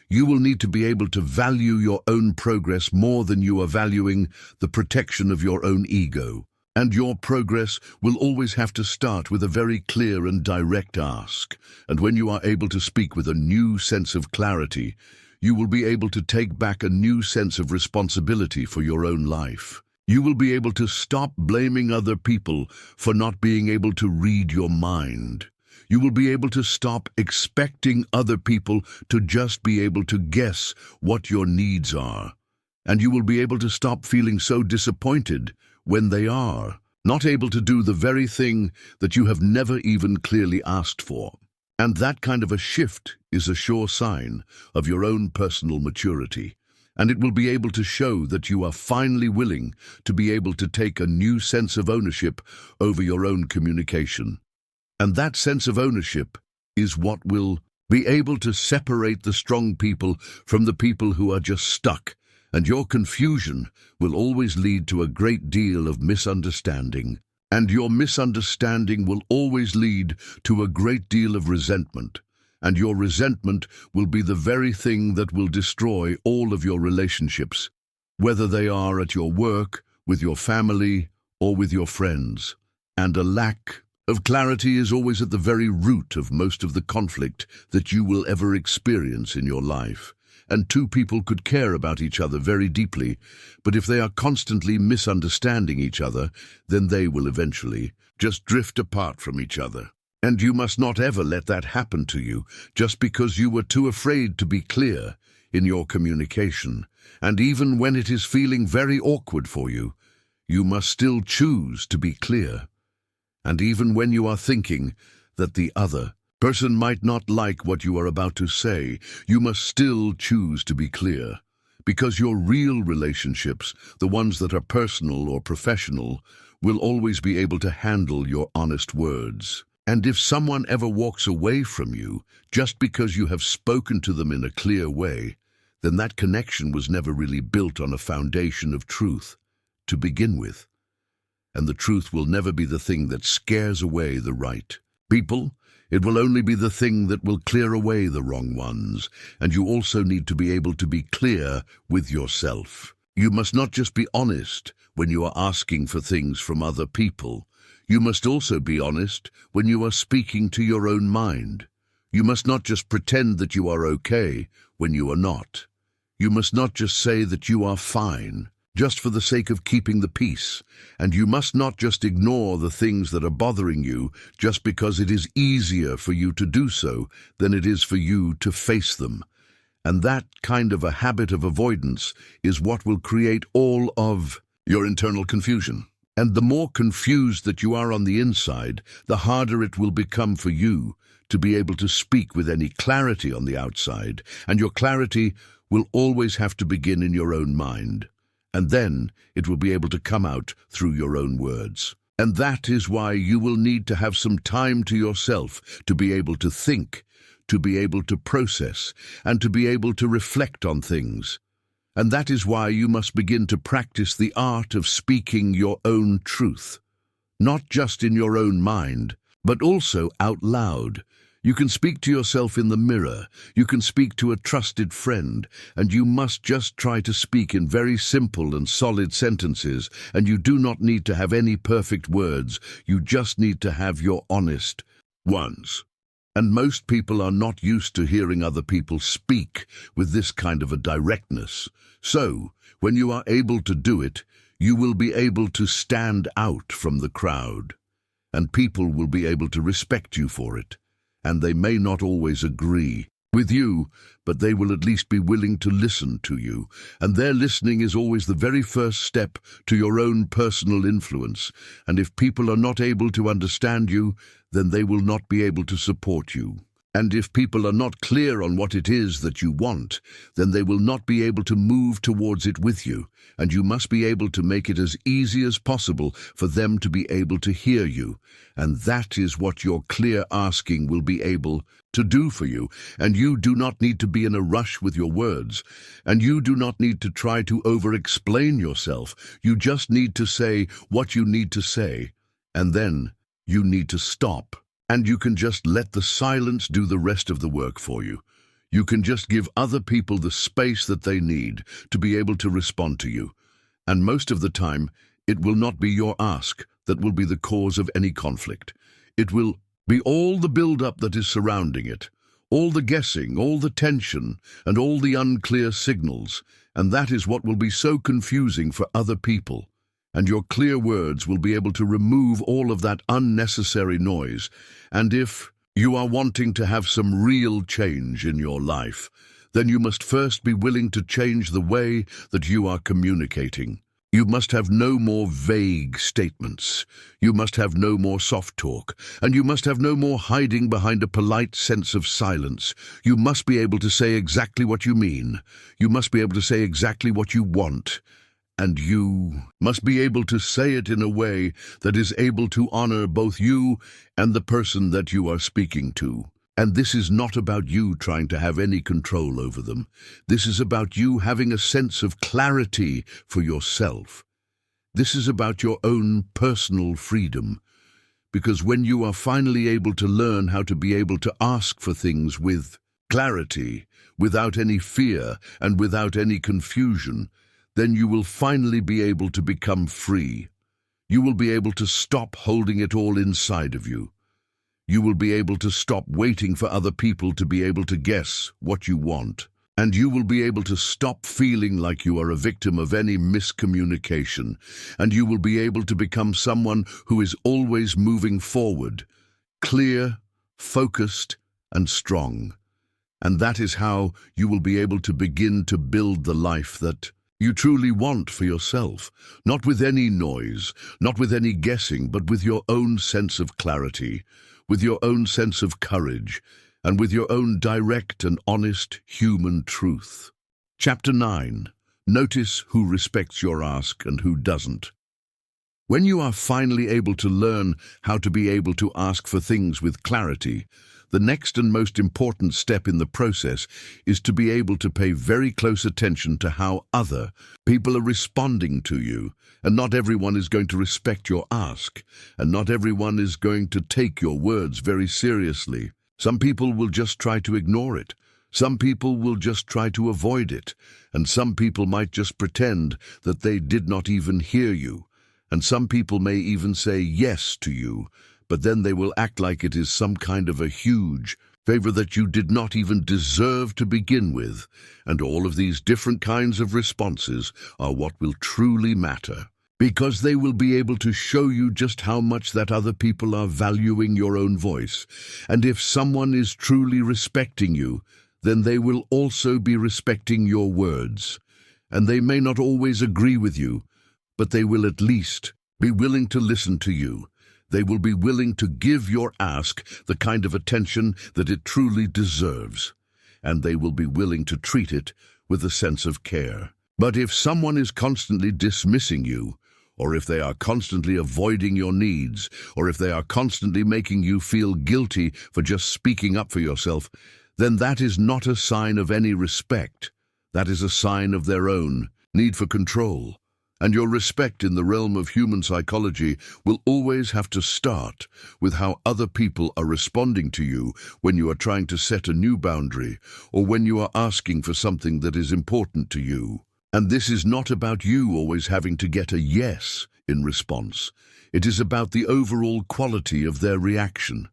You will need to be able to value your own progress more than you are valuing the protection of your own ego. And your progress will always have to start with a very clear and direct ask. And when you are able to speak with a new sense of clarity, you will be able to take back a new sense of responsibility for your own life. You will be able to stop blaming other people for not being able to read your mind. You will be able to stop expecting other people to just be able to guess what your needs are. And you will be able to stop feeling so disappointed when they are not able to do the very thing that you have never even clearly asked for. And that kind of a shift is a sure sign of your own personal maturity. And it will be able to show that you are finally willing to be able to take a new sense of ownership over your own communication. And that sense of ownership is what will be able to separate the strong people from the people who are just stuck. And your confusion will always lead to a great deal of misunderstanding. And your misunderstanding will always lead to a great deal of resentment. And your resentment will be the very thing that will destroy all of your relationships, whether they are at your work, with your family, or with your friends. And a lack of clarity is always at the very root of most of the conflict that you will ever experience in your life. And two people could care about each other very deeply, but if they are constantly misunderstanding each other, then they will eventually just drift apart from each other. And you must not ever let that happen to you just because you were too afraid to be clear in your communication. And even when it is feeling very awkward for you, you must still choose to be clear. And even when you are thinking that the other person might not like what you are about to say, you must still choose to be clear. Because your real relationships, the ones that are personal or professional, will always be able to handle your honest words. And if someone ever walks away from you just because you have spoken to them in a clear way, then that connection was never really built on a foundation of truth to begin with. And the truth will never be the thing that scares away the right people. It will only be the thing that will clear away the wrong ones. And you also need to be able to be clear with yourself. You must not just be honest when you are asking for things from other people. You must also be honest when you are speaking to your own mind. You must not just pretend that you are okay when you are not. You must not just say that you are fine, just for the sake of keeping the peace. And you must not just ignore the things that are bothering you just because it is easier for you to do so than it is for you to face them. And that kind of a habit of avoidance is what will create all of your internal confusion. And the more confused that you are on the inside, the harder it will become for you to be able to speak with any clarity on the outside. And your clarity will always have to begin in your own mind. And then it will be able to come out through your own words. And that is why you will need to have some time to yourself to be able to think, to be able to process, and to be able to reflect on things. And that is why you must begin to practice the art of speaking your own truth, not just in your own mind, but also out loud. You can speak to yourself in the mirror, you can speak to a trusted friend, and you must just try to speak in very simple and solid sentences, and you do not need to have any perfect words, you just need to have your honest ones. And most people are not used to hearing other people speak with this kind of a directness. So, when you are able to do it, you will be able to stand out from the crowd, and people will be able to respect you for it. And they may not always agree with you, but they will at least be willing to listen to you. And their listening is always the very first step to your own personal influence. And if people are not able to understand you, then they will not be able to support you. And if people are not clear on what it is that you want, then they will not be able to move towards it with you. And you must be able to make it as easy as possible for them to be able to hear you. And that is what your clear asking will be able to do for you. And you do not need to be in a rush with your words. And you do not need to try to over-explain yourself. You just need to say what you need to say. And then you need to stop. And you can just let the silence do the rest of the work for you. You can just give other people the space that they need to be able to respond to you. And most of the time, it will not be your ask that will be the cause of any conflict. It will be all the build-up that is surrounding it, all the guessing, all the tension, and all the unclear signals. And that is what will be so confusing for other people. And your clear words will be able to remove all of that unnecessary noise. And if you are wanting to have some real change in your life, then you must first be willing to change the way that you are communicating. You must have no more vague statements. You must have no more soft talk. And you must have no more hiding behind a polite sense of silence. You must be able to say exactly what you mean. You must be able to say exactly what you want. And you must be able to say it in a way that is able to honor both you and the person that you are speaking to. And this is not about you trying to have any control over them. This is about you having a sense of clarity for yourself. This is about your own personal freedom. Because when you are finally able to learn how to be able to ask for things with clarity, without any fear and without any confusion, then you will finally be able to become free. You will be able to stop holding it all inside of you. You will be able to stop waiting for other people to be able to guess what you want. And you will be able to stop feeling like you are a victim of any miscommunication. And you will be able to become someone who is always moving forward, clear, focused, and strong. And that is how you will be able to begin to build the life that you truly want for yourself, not with any noise, not with any guessing, but with your own sense of clarity, with your own sense of courage, and with your own direct and honest human truth. Chapter 9. Notice who respects your ask and who doesn't. When you are finally able to learn how to be able to ask for things with clarity, the next and most important step in the process is to be able to pay very close attention to how other people are responding to you. And not everyone is going to respect your ask, and not everyone is going to take your words very seriously. Some people will just try to ignore it. Some people will just try to avoid it. And some people might just pretend that they did not even hear you. And some people may even say yes to you, but then they will act like it is some kind of a huge favor that you did not even deserve to begin with. And all of these different kinds of responses are what will truly matter, because they will be able to show you just how much that other people are valuing your own voice. And if someone is truly respecting you, then they will also be respecting your words. And they may not always agree with you, but they will at least be willing to listen to you. They will be willing to give your ask the kind of attention that it truly deserves, and they will be willing to treat it with a sense of care. But if someone is constantly dismissing you, or if they are constantly avoiding your needs, or if they are constantly making you feel guilty for just speaking up for yourself, then that is not a sign of any respect. That is a sign of their own need for control. And your respect in the realm of human psychology will always have to start with how other people are responding to you when you are trying to set a new boundary or when you are asking for something that is important to you. And this is not about you always having to get a yes in response. It is about the overall quality of their reaction.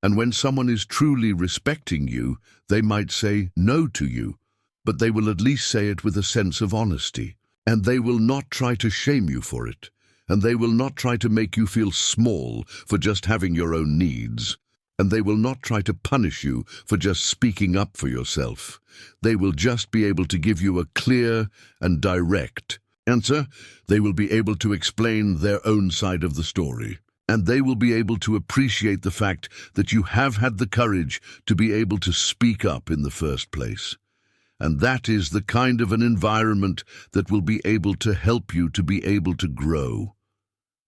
And when someone is truly respecting you, they might say no to you, but they will at least say it with a sense of honesty. And they will not try to shame you for it. And they will not try to make you feel small for just having your own needs. And they will not try to punish you for just speaking up for yourself. They will just be able to give you a clear and direct answer. They will be able to explain their own side of the story. And they will be able to appreciate the fact that you have had the courage to be able to speak up in the first place. And that is the kind of an environment that will be able to help you to be able to grow.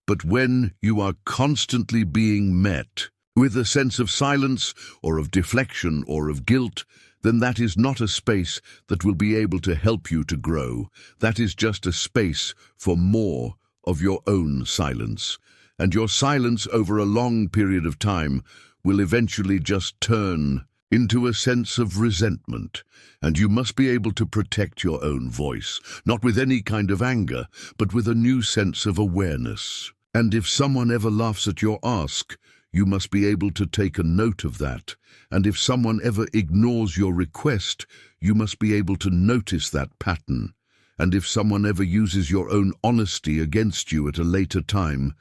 But when you are constantly being met with a sense of silence or of deflection or of guilt, then that is not a space that will be able to help you to grow. That is just a space for more of your own silence. And your silence over a long period of time will eventually just turn into a sense of resentment, and you must be able to protect your own voice, not with any kind of anger, but with a new sense of awareness. And if someone ever laughs at your ask, you must be able to take a note of that. And if someone ever ignores your request, you must be able to notice that pattern. And if someone ever uses your own honesty against you at a later time,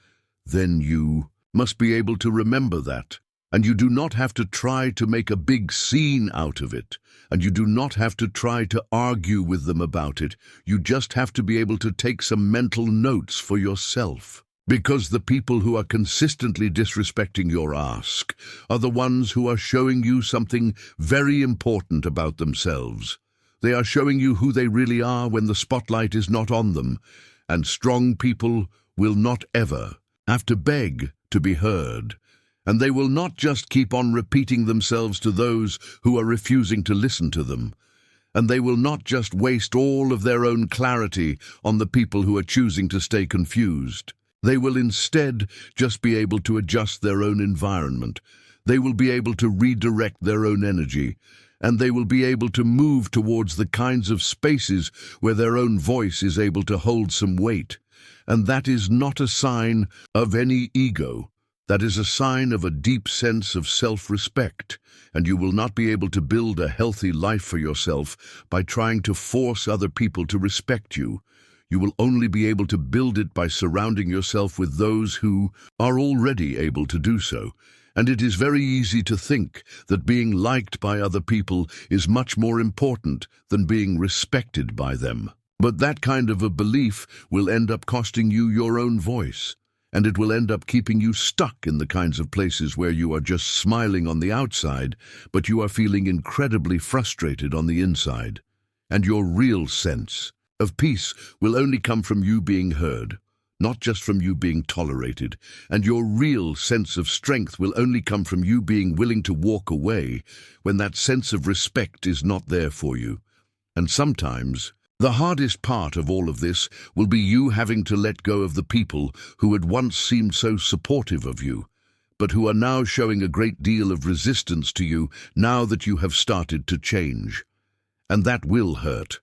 then you must be able to remember that. And you do not have to try to make a big scene out of it. And you do not have to try to argue with them about it. You just have to be able to take some mental notes for yourself. Because the people who are consistently disrespecting your ask are the ones who are showing you something very important about themselves. They are showing you who they really are when the spotlight is not on them. And strong people will not ever have to beg to be heard. And they will not just keep on repeating themselves to those who are refusing to listen to them. And they will not just waste all of their own clarity on the people who are choosing to stay confused. They will instead just be able to adjust their own environment. They will be able to redirect their own energy. And they will be able to move towards the kinds of spaces where their own voice is able to hold some weight. And that is not a sign of any ego. That is a sign of a deep sense of self-respect, and you will not be able to build a healthy life for yourself by trying to force other people to respect you. You will only be able to build it by surrounding yourself with those who are already able to do so. And it is very easy to think that being liked by other people is much more important than being respected by them. But that kind of a belief will end up costing you your own voice. And it will end up keeping you stuck in the kinds of places where you are just smiling on the outside, but you are feeling incredibly frustrated on the inside. And your real sense of peace will only come from you being heard, not just from you being tolerated. And your real sense of strength will only come from you being willing to walk away when that sense of respect is not there for you. And sometimes the hardest part of all of this will be you having to let go of the people who had once seemed so supportive of you, but who are now showing a great deal of resistance to you now that you have started to change. And that will hurt.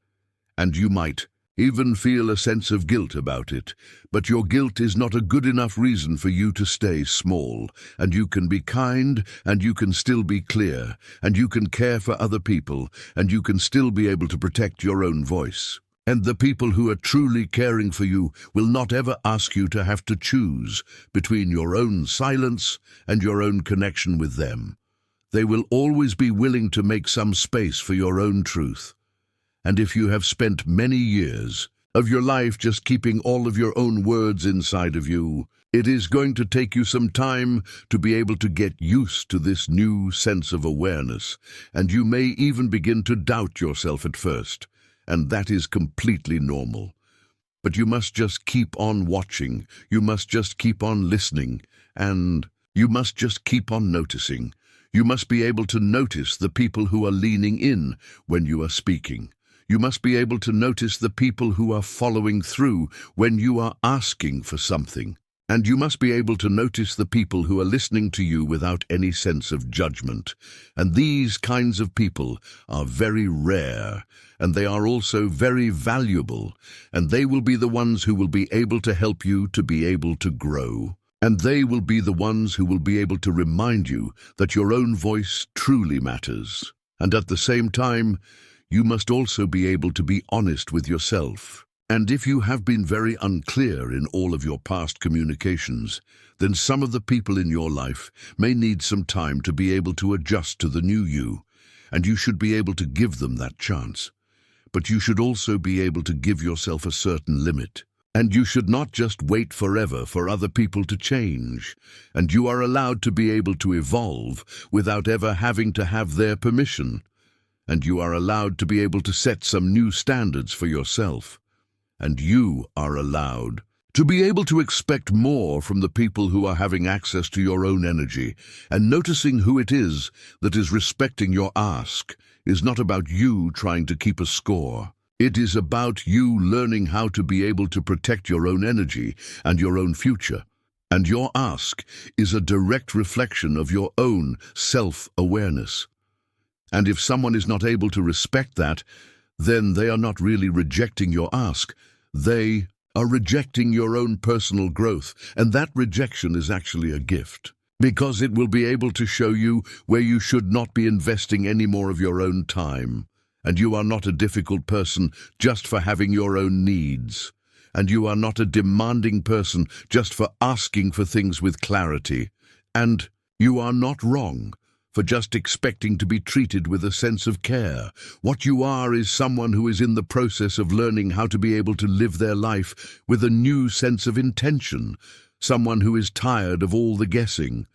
And you might even feel a sense of guilt about it, but your guilt is not a good enough reason for you to stay small, and you can be kind, and you can still be clear, and you can care for other people, and you can still be able to protect your own voice. And the people who are truly caring for you will not ever ask you to have to choose between your own silence and your own connection with them. They will always be willing to make some space for your own truth. And if you have spent many years of your life just keeping all of your own words inside of you, it is going to take you some time to be able to get used to this new sense of awareness, and you may even begin to doubt yourself at first, and that is completely normal. But you must just keep on watching, you must just keep on listening, and you must just keep on noticing. You must be able to notice the people who are leaning in when you are speaking. You must be able to notice the people who are following through when you are asking for something. And you must be able to notice the people who are listening to you without any sense of judgment. And these kinds of people are very rare, and they are also very valuable, and they will be the ones who will be able to help you to be able to grow. And they will be the ones who will be able to remind you that your own voice truly matters. And at the same time, you must also be able to be honest with yourself. And if you have been very unclear in all of your past communications, then some of the people in your life may need some time to be able to adjust to the new you, and you should be able to give them that chance. But you should also be able to give yourself a certain limit. And you should not just wait forever for other people to change. And you are allowed to be able to evolve without ever having to have their permission. And you are allowed to be able to set some new standards for yourself. And you are allowed to be able to expect more from the people who are having access to your own energy, and noticing who it is that is respecting your ask is not about you trying to keep a score. It is about you learning how to be able to protect your own energy and your own future. And your ask is a direct reflection of your own self-awareness. And if someone is not able to respect that, then they are not really rejecting your ask. They are rejecting your own personal growth, and that rejection is actually a gift, because it will be able to show you where you should not be investing any more of your own time. And you are not a difficult person just for having your own needs. And you are not a demanding person just for asking for things with clarity. And you are not wrong for just expecting to be treated with a sense of care. What you are is someone who is in the process of learning how to be able to live their life with a new sense of intention, someone who is tired of all the guessing,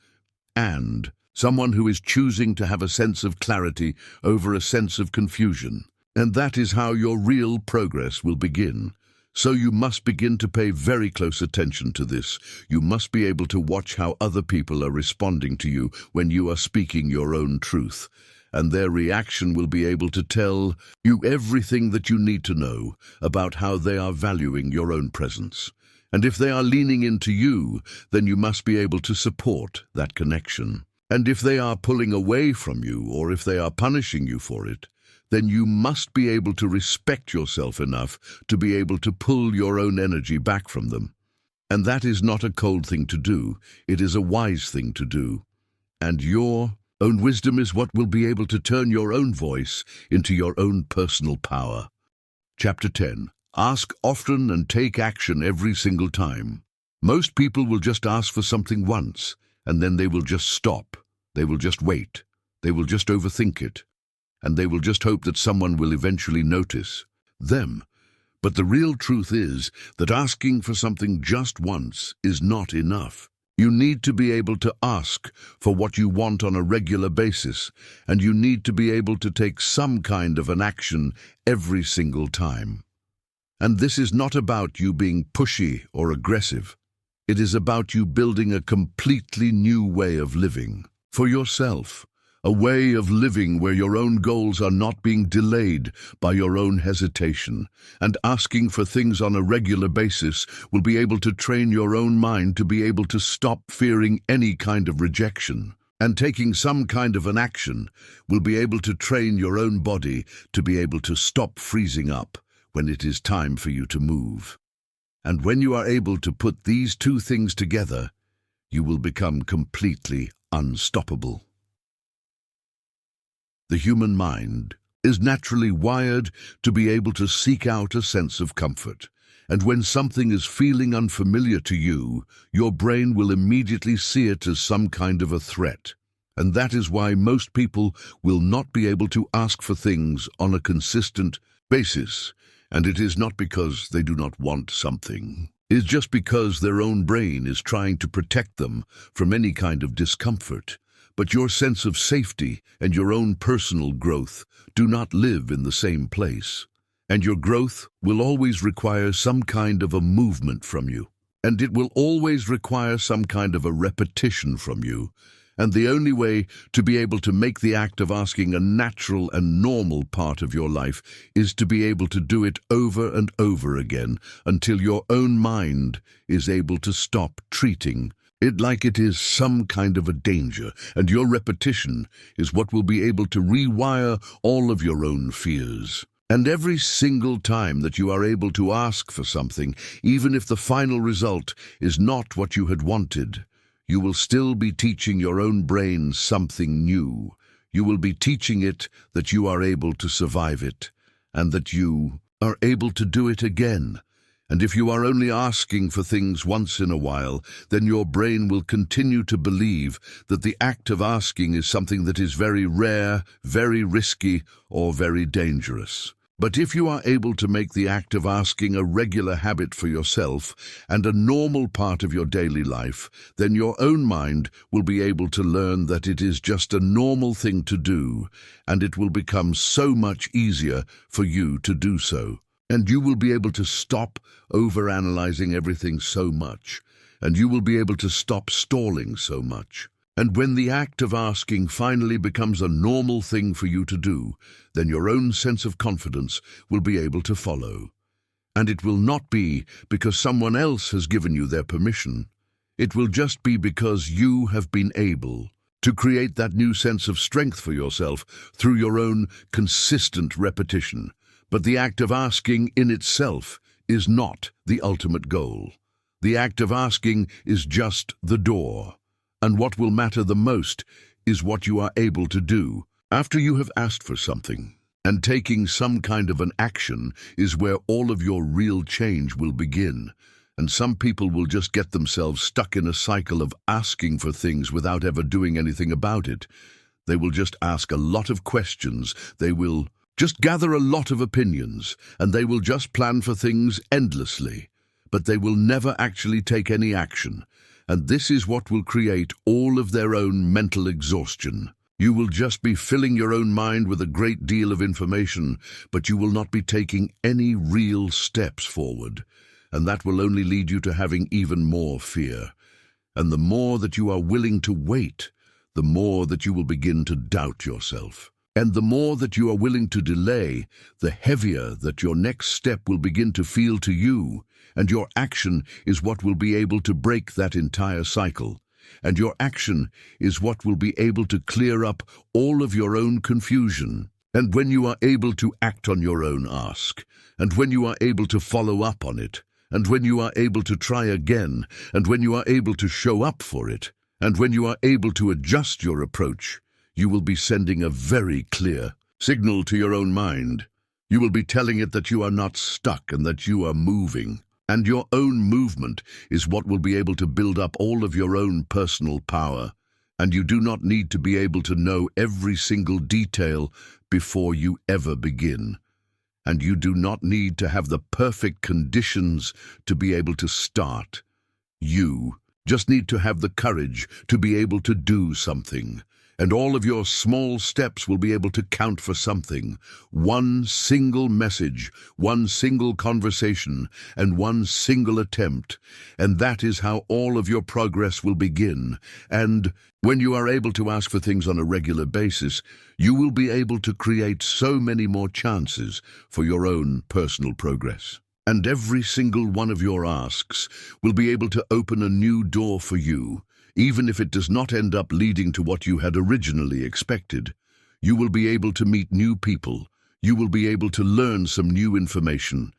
and someone who is choosing to have a sense of clarity over a sense of confusion. And that is how your real progress will begin. So you must begin to pay very close attention to this. You must be able to watch how other people are responding to you when you are speaking your own truth. And their reaction will be able to tell you everything that you need to know about how they are valuing your own presence. And if they are leaning into you, then you must be able to support that connection. And if they are pulling away from you, or if they are punishing you for it, then you must be able to respect yourself enough to be able to pull your own energy back from them. And that is not a cold thing to do, it is a wise thing to do. And your own wisdom is what will be able to turn your own voice into your own personal power. Chapter 10. Ask often and take action every single time. Most people will just ask for something once, and then they will just stop. They will just wait. They will just overthink it. And they will just hope that someone will eventually notice them. But the real truth is that asking for something just once is not enough. You need to be able to ask for what you want on a regular basis, and you need to be able to take some kind of an action every single time. And this is not about you being pushy or aggressive. It is about you building a completely new way of living for yourself. A way of living where your own goals are not being delayed by your own hesitation, and asking for things on a regular basis will be able to train your own mind to be able to stop fearing any kind of rejection. And taking some kind of an action will be able to train your own body to be able to stop freezing up when it is time for you to move. And when you are able to put these two things together, you will become completely unstoppable. The human mind is naturally wired to be able to seek out a sense of comfort. And when something is feeling unfamiliar to you, your brain will immediately see it as some kind of a threat. And that is why most people will not be able to ask for things on a consistent basis. And it is not because they do not want something. It is just because their own brain is trying to protect them from any kind of discomfort. But your sense of safety and your own personal growth do not live in the same place. And your growth will always require some kind of a movement from you. And it will always require some kind of a repetition from you. And the only way to be able to make the act of asking a natural and normal part of your life is to be able to do it over and over again until your own mind is able to stop treating it like it is some kind of a danger, and your repetition is what will be able to rewire all of your own fears. And every single time that you are able to ask for something, even if the final result is not what you had wanted, you will still be teaching your own brain something new. You will be teaching it that you are able to survive it, and that you are able to do it again. And if you are only asking for things once in a while, then your brain will continue to believe that the act of asking is something that is very rare, very risky, or very dangerous. But if you are able to make the act of asking a regular habit for yourself and a normal part of your daily life, then your own mind will be able to learn that it is just a normal thing to do, and it will become so much easier for you to do so. And you will be able to stop overanalyzing everything so much, and you will be able to stop stalling so much. And when the act of asking finally becomes a normal thing for you to do, then your own sense of confidence will be able to follow. And it will not be because someone else has given you their permission. It will just be because you have been able to create that new sense of strength for yourself through your own consistent repetition. But the act of asking in itself is not the ultimate goal. The act of asking is just the door. And what will matter the most is what you are able to do after you have asked for something. And taking some kind of an action is where all of your real change will begin. And some people will just get themselves stuck in a cycle of asking for things without ever doing anything about it. They will just ask a lot of questions. They will just gather a lot of opinions, and they will just plan for things endlessly. But they will never actually take any action. And this is what will create all of their own mental exhaustion. You will just be filling your own mind with a great deal of information, but you will not be taking any real steps forward. And that will only lead you to having even more fear. And the more that you are willing to wait, the more that you will begin to doubt yourself. And the more that you are willing to delay, the heavier that your next step will begin to feel to you. And your action is what will be able to break that entire cycle. And your action is what will be able to clear up all of your own confusion. And when you are able to act on your own ask, and when you are able to follow up on it, and when you are able to try again, and when you are able to show up for it, and when you are able to adjust your approach, you will be sending a very clear signal to your own mind. You will be telling it that you are not stuck and that you are moving. And your own movement is what will be able to build up all of your own personal power. And you do not need to be able to know every single detail before you ever begin. And you do not need to have the perfect conditions to be able to start. You just need to have the courage to be able to do something. And all of your small steps will be able to count for something. One single message, one single conversation, and one single attempt. And that is how all of your progress will begin. And when you are able to ask for things on a regular basis, you will be able to create so many more chances for your own personal progress. And every single one of your asks will be able to open a new door for you. Even if it does not end up leading to what you had originally expected, you will be able to meet new people, you will be able to learn some new information,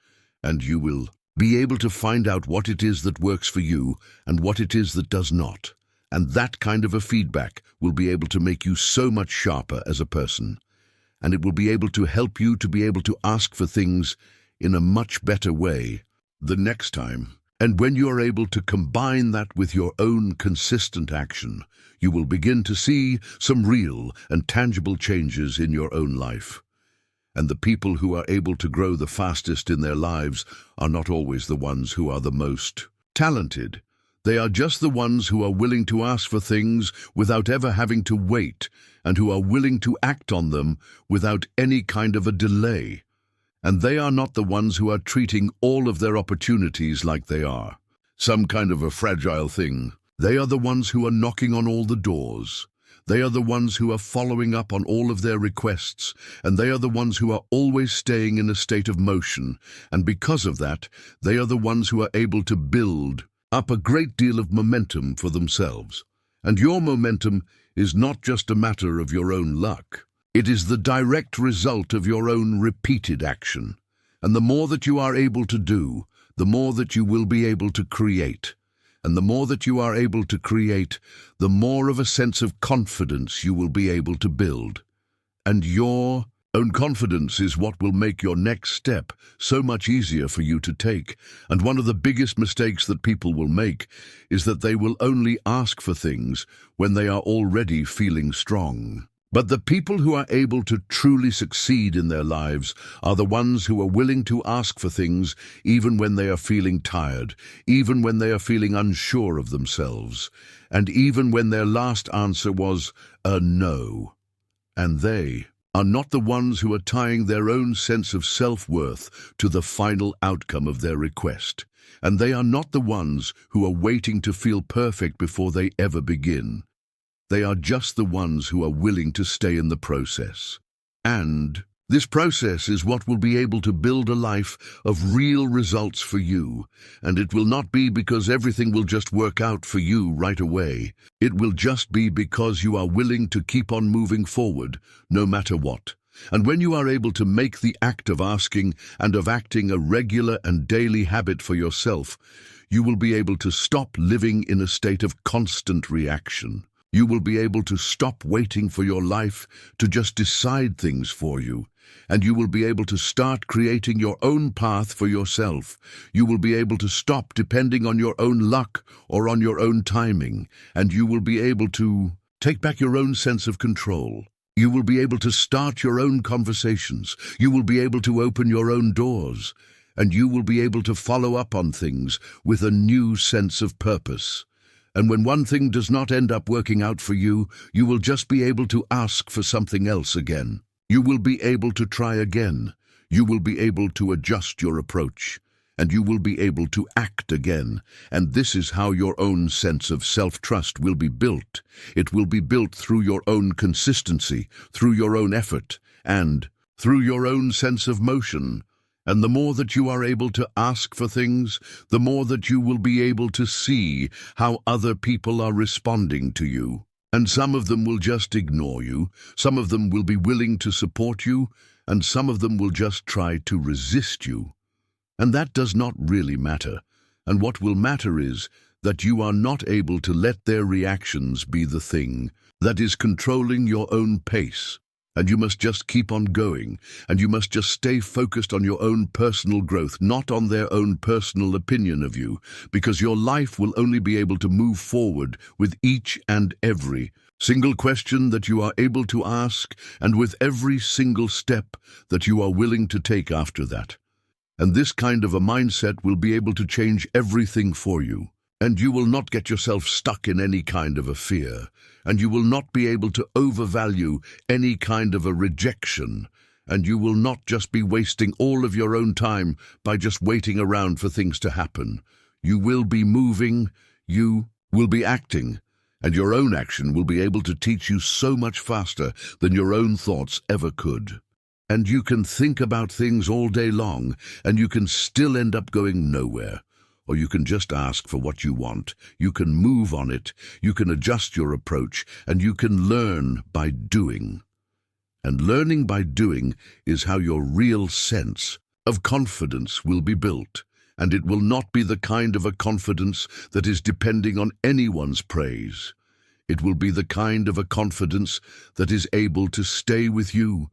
and you will be able to find out what it is that works for you and what it is that does not. And that kind of a feedback will be able to make you so much sharper as a person. And it will be able to help you to be able to ask for things in a much better way the next time. And when you are able to combine that with your own consistent action, you will begin to see some real and tangible changes in your own life. And the people who are able to grow the fastest in their lives are not always the ones who are the most talented. They are just the ones who are willing to ask for things without ever having to wait, and who are willing to act on them without any kind of a delay. And they are not the ones who are treating all of their opportunities like they are some kind of a fragile thing. They are the ones who are knocking on all the doors. They are the ones who are following up on all of their requests, and they are the ones who are always staying in a state of motion, and because of that, they are the ones who are able to build up a great deal of momentum for themselves. And your momentum is not just a matter of your own luck. It is the direct result of your own repeated action. And the more that you are able to do, the more that you will be able to create. And the more that you are able to create, the more of a sense of confidence you will be able to build. And your own confidence is what will make your next step so much easier for you to take. And one of the biggest mistakes that people will make is that they will only ask for things when they are already feeling strong. But the people who are able to truly succeed in their lives are the ones who are willing to ask for things even when they are feeling tired, even when they are feeling unsure of themselves, and even when their last answer was a no. And they are not the ones who are tying their own sense of self-worth to the final outcome of their request. And they are not the ones who are waiting to feel perfect before they ever begin. They are just the ones who are willing to stay in the process. And this process is what will be able to build a life of real results for you. And it will not be because everything will just work out for you right away. It will just be because you are willing to keep on moving forward, no matter what. And when you are able to make the act of asking and of acting a regular and daily habit for yourself, you will be able to stop living in a state of constant reaction. You will be able to stop waiting for your life to just decide things for you, and you will be able to start creating your own path for yourself. You will be able to stop depending on your own luck or on your own timing, and you will be able to take back your own sense of control. You will be able to start your own conversations. You will be able to open your own doors, and you will be able to follow up on things with a new sense of purpose. And when one thing does not end up working out for you, you will just be able to ask for something else again. You will be able to try again. You will be able to adjust your approach. And you will be able to act again. And this is how your own sense of self-trust will be built. It will be built through your own consistency, through your own effort, and through your own sense of motion. And the more that you are able to ask for things, the more that you will be able to see how other people are responding to you. And some of them will just ignore you, some of them will be willing to support you, and some of them will just try to resist you. And that does not really matter. And what will matter is that you are not able to let their reactions be the thing that is controlling your own pace. And you must just keep on going, and you must just stay focused on your own personal growth, not on their own personal opinion of you, because your life will only be able to move forward with each and every single question that you are able to ask, and with every single step that you are willing to take after that. And this kind of a mindset will be able to change everything for you. And you will not get yourself stuck in any kind of a fear, and you will not be able to overvalue any kind of a rejection, and you will not just be wasting all of your own time by just waiting around for things to happen. You will be moving, you will be acting, and your own action will be able to teach you so much faster than your own thoughts ever could. And you can think about things all day long, and you can still end up going nowhere. Or you can just ask for what you want. You can move on it, you can adjust your approach, and you can learn by doing. And learning by doing is how your real sense of confidence will be built. And it will not be the kind of a confidence that is depending on anyone's praise. It will be the kind of a confidence that is able to stay with you,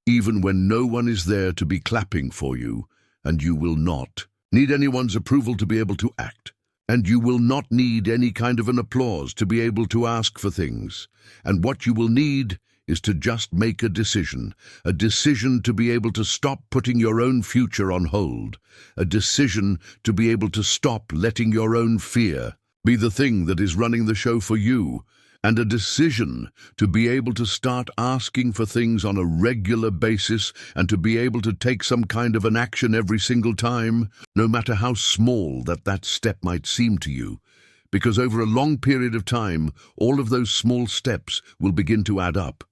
even when no one is there to be clapping for you, and you will not need anyone's approval to be able to act. And you will not need any kind of an applause to be able to ask for things. And what you will need is to just make a decision to be able to stop putting your own future on hold, a decision to be able to stop letting your own fear be the thing that is running the show for you, and a decision to be able to start asking for things on a regular basis and to be able to take some kind of an action every single time, no matter how small that step might seem to you, because over a long period of time, all of those small steps will begin to add up,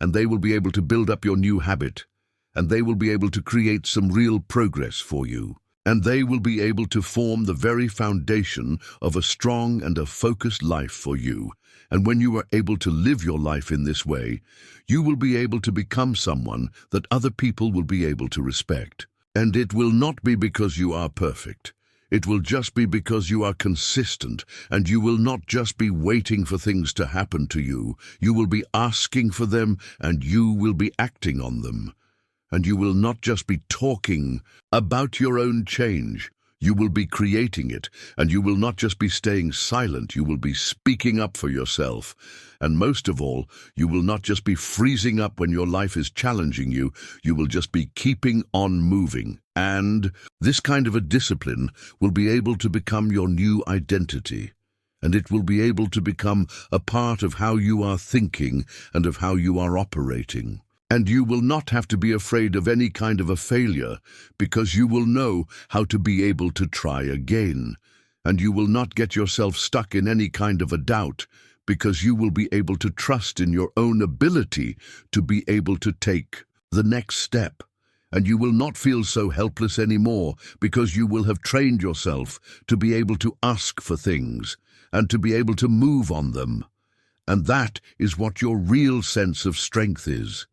and they will be able to build up your new habit, and they will be able to create some real progress for you, and they will be able to form the very foundation of a strong and a focused life for you. And when you are able to live your life in this way, you will be able to become someone that other people will be able to respect. And it will not be because you are perfect. It will just be because you are consistent, and you will not just be waiting for things to happen to you. You will be asking for them, and you will be acting on them. And you will not just be talking about your own change. You will be creating it, and you will not just be staying silent. You will be speaking up for yourself. And most of all, you will not just be freezing up when your life is challenging you. You will just be keeping on moving. And this kind of a discipline will be able to become your new identity. And it will be able to become a part of how you are thinking and of how you are operating. And you will not have to be afraid of any kind of a failure, because you will know how to be able to try again. And you will not get yourself stuck in any kind of a doubt, because you will be able to trust in your own ability to be able to take the next step. And you will not feel so helpless anymore, because you will have trained yourself to be able to ask for things and to be able to move on them. And that is what your real sense of strength is.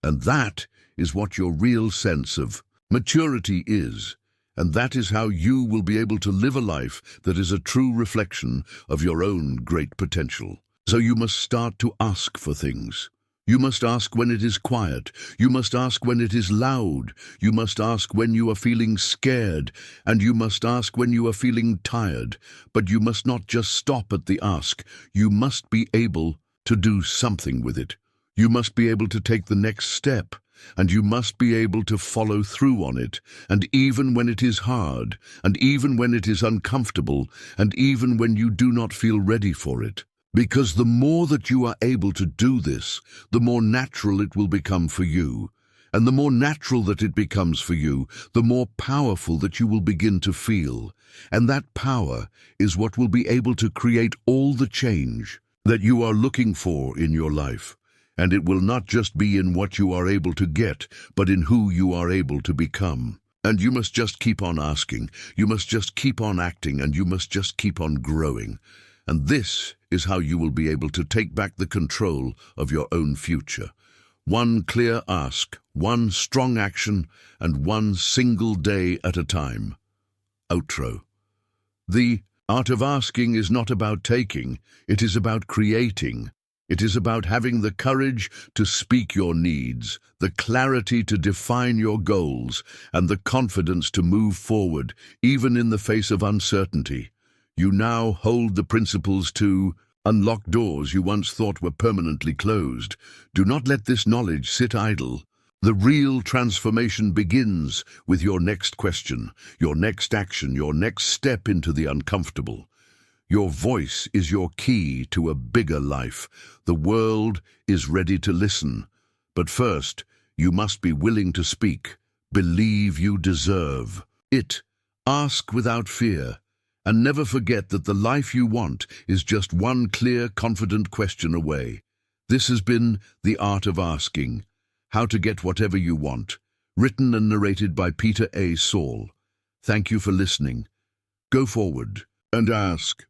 And that is what your real sense of maturity is. And that is how you will be able to live a life that is a true reflection of your own great potential. So you must start to ask for things. You must ask when it is quiet. You must ask when it is loud. You must ask when you are feeling scared. And you must ask when you are feeling tired. But you must not just stop at the ask. You must be able to do something with it. You must be able to take the next step, and you must be able to follow through on it, and even when it is hard, and even when it is uncomfortable, and even when you do not feel ready for it. Because the more that you are able to do this, the more natural it will become for you. And the more natural that it becomes for you, the more powerful that you will begin to feel. And that power is what will be able to create all the change that you are looking for in your life. And it will not just be in what you are able to get, but in who you are able to become. And you must just keep on asking, you must just keep on acting, and you must just keep on growing. And this is how you will be able to take back the control of your own future. One clear ask, one strong action, and one single day at a time. Outro. The art of asking is not about taking, it is about creating. It is about having the courage to speak your needs, the clarity to define your goals, and the confidence to move forward, even in the face of uncertainty. You now hold the principles to unlock doors you once thought were permanently closed. Do not let this knowledge sit idle. The real transformation begins with your next question, your next action, your next step into the uncomfortable. Your voice is your key to a bigger life. The world is ready to listen. But first, you must be willing to speak. Believe you deserve it. Ask without fear. And never forget that the life you want is just one clear, confident question away. This has been The Art of Asking, How to Get Whatever You Want, written and narrated by Peter A. Saul. Thank you for listening. Go forward and ask.